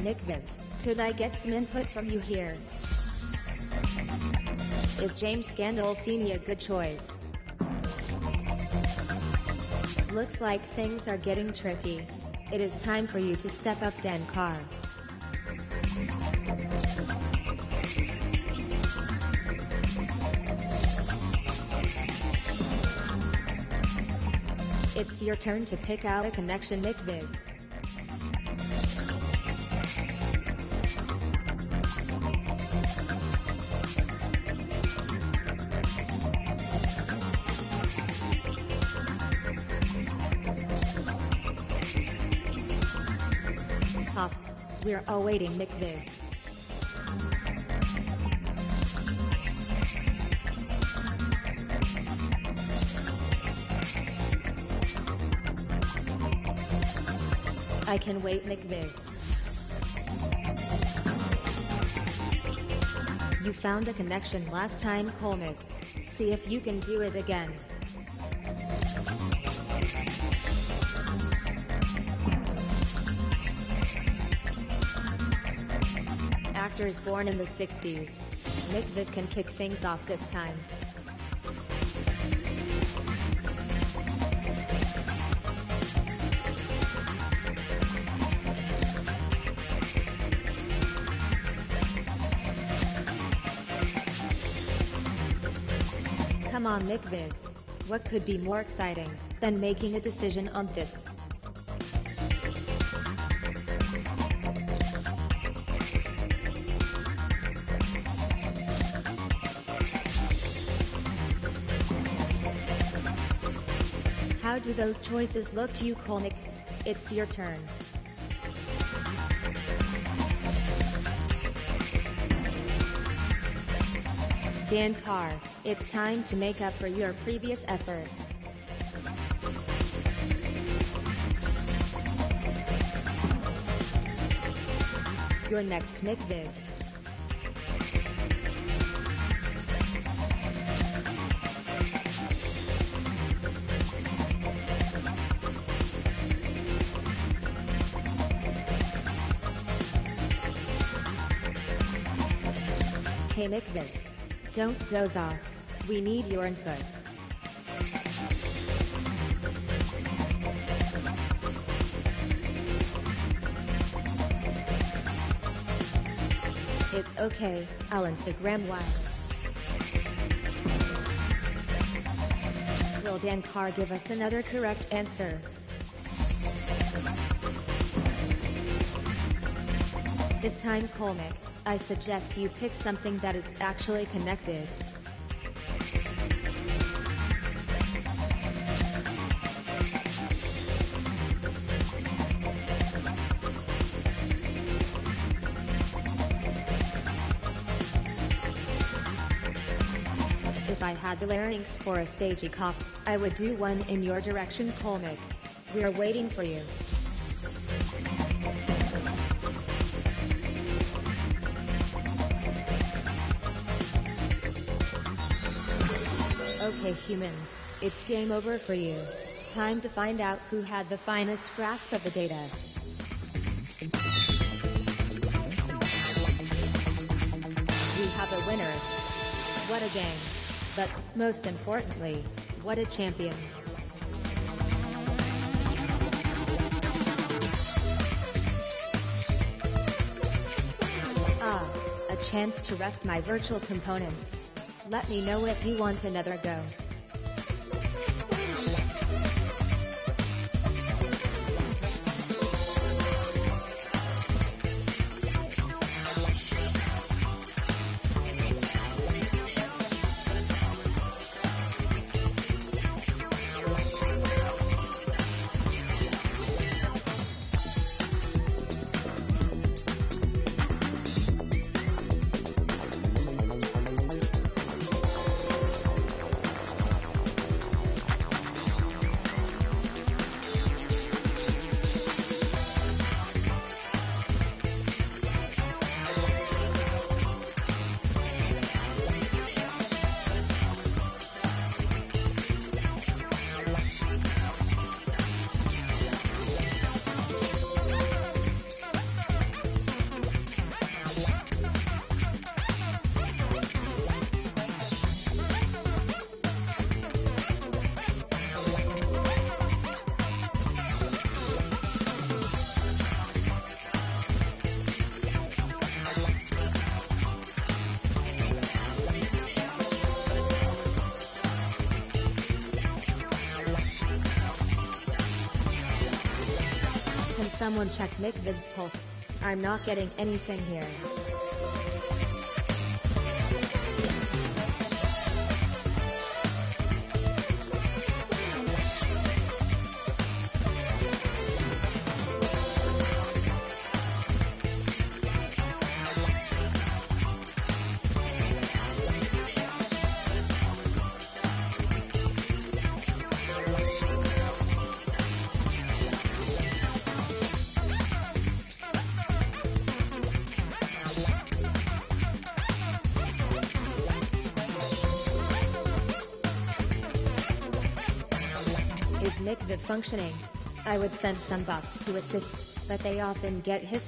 McViz, could I get some input from you here? Is James Gandolfini a good choice? Looks like things are getting tricky. It is time for you to step up, Dan Carr. It's your turn to pick out a connection, McViz. Pop. We're awaiting McViz. I can wait, McViz. You found a connection last time, Colmick. See if you can do it again. Actors born in the 60s. McViz can kick things off this time. Come on, McViz. What could be more exciting than making a decision on this? How do those choices look to you, Colmick? It's your turn. Dan Carr, it's time to make up for your previous effort. You're next, McViz. Hey, McViz. Don't doze off. We need your input. It's okay, I'll Instagram why. Will Dan Carr give us another correct answer? This time, Colmick, I suggest you pick something that is actually connected. If I had the larynx for a stagey cough, I would do one in your direction, Colmick. We're waiting for you. Okay, humans, it's game over for you. Time to find out who had the finest grasp of the data. We have a winner. What a game. But, most importantly, what a champion. Ah, a chance to rest my virtual components. Let me know if you want another go. Someone check McVid's pulse. I'm not getting anything here. Is McVid functioning? I would send some buffs to assist, but they often get his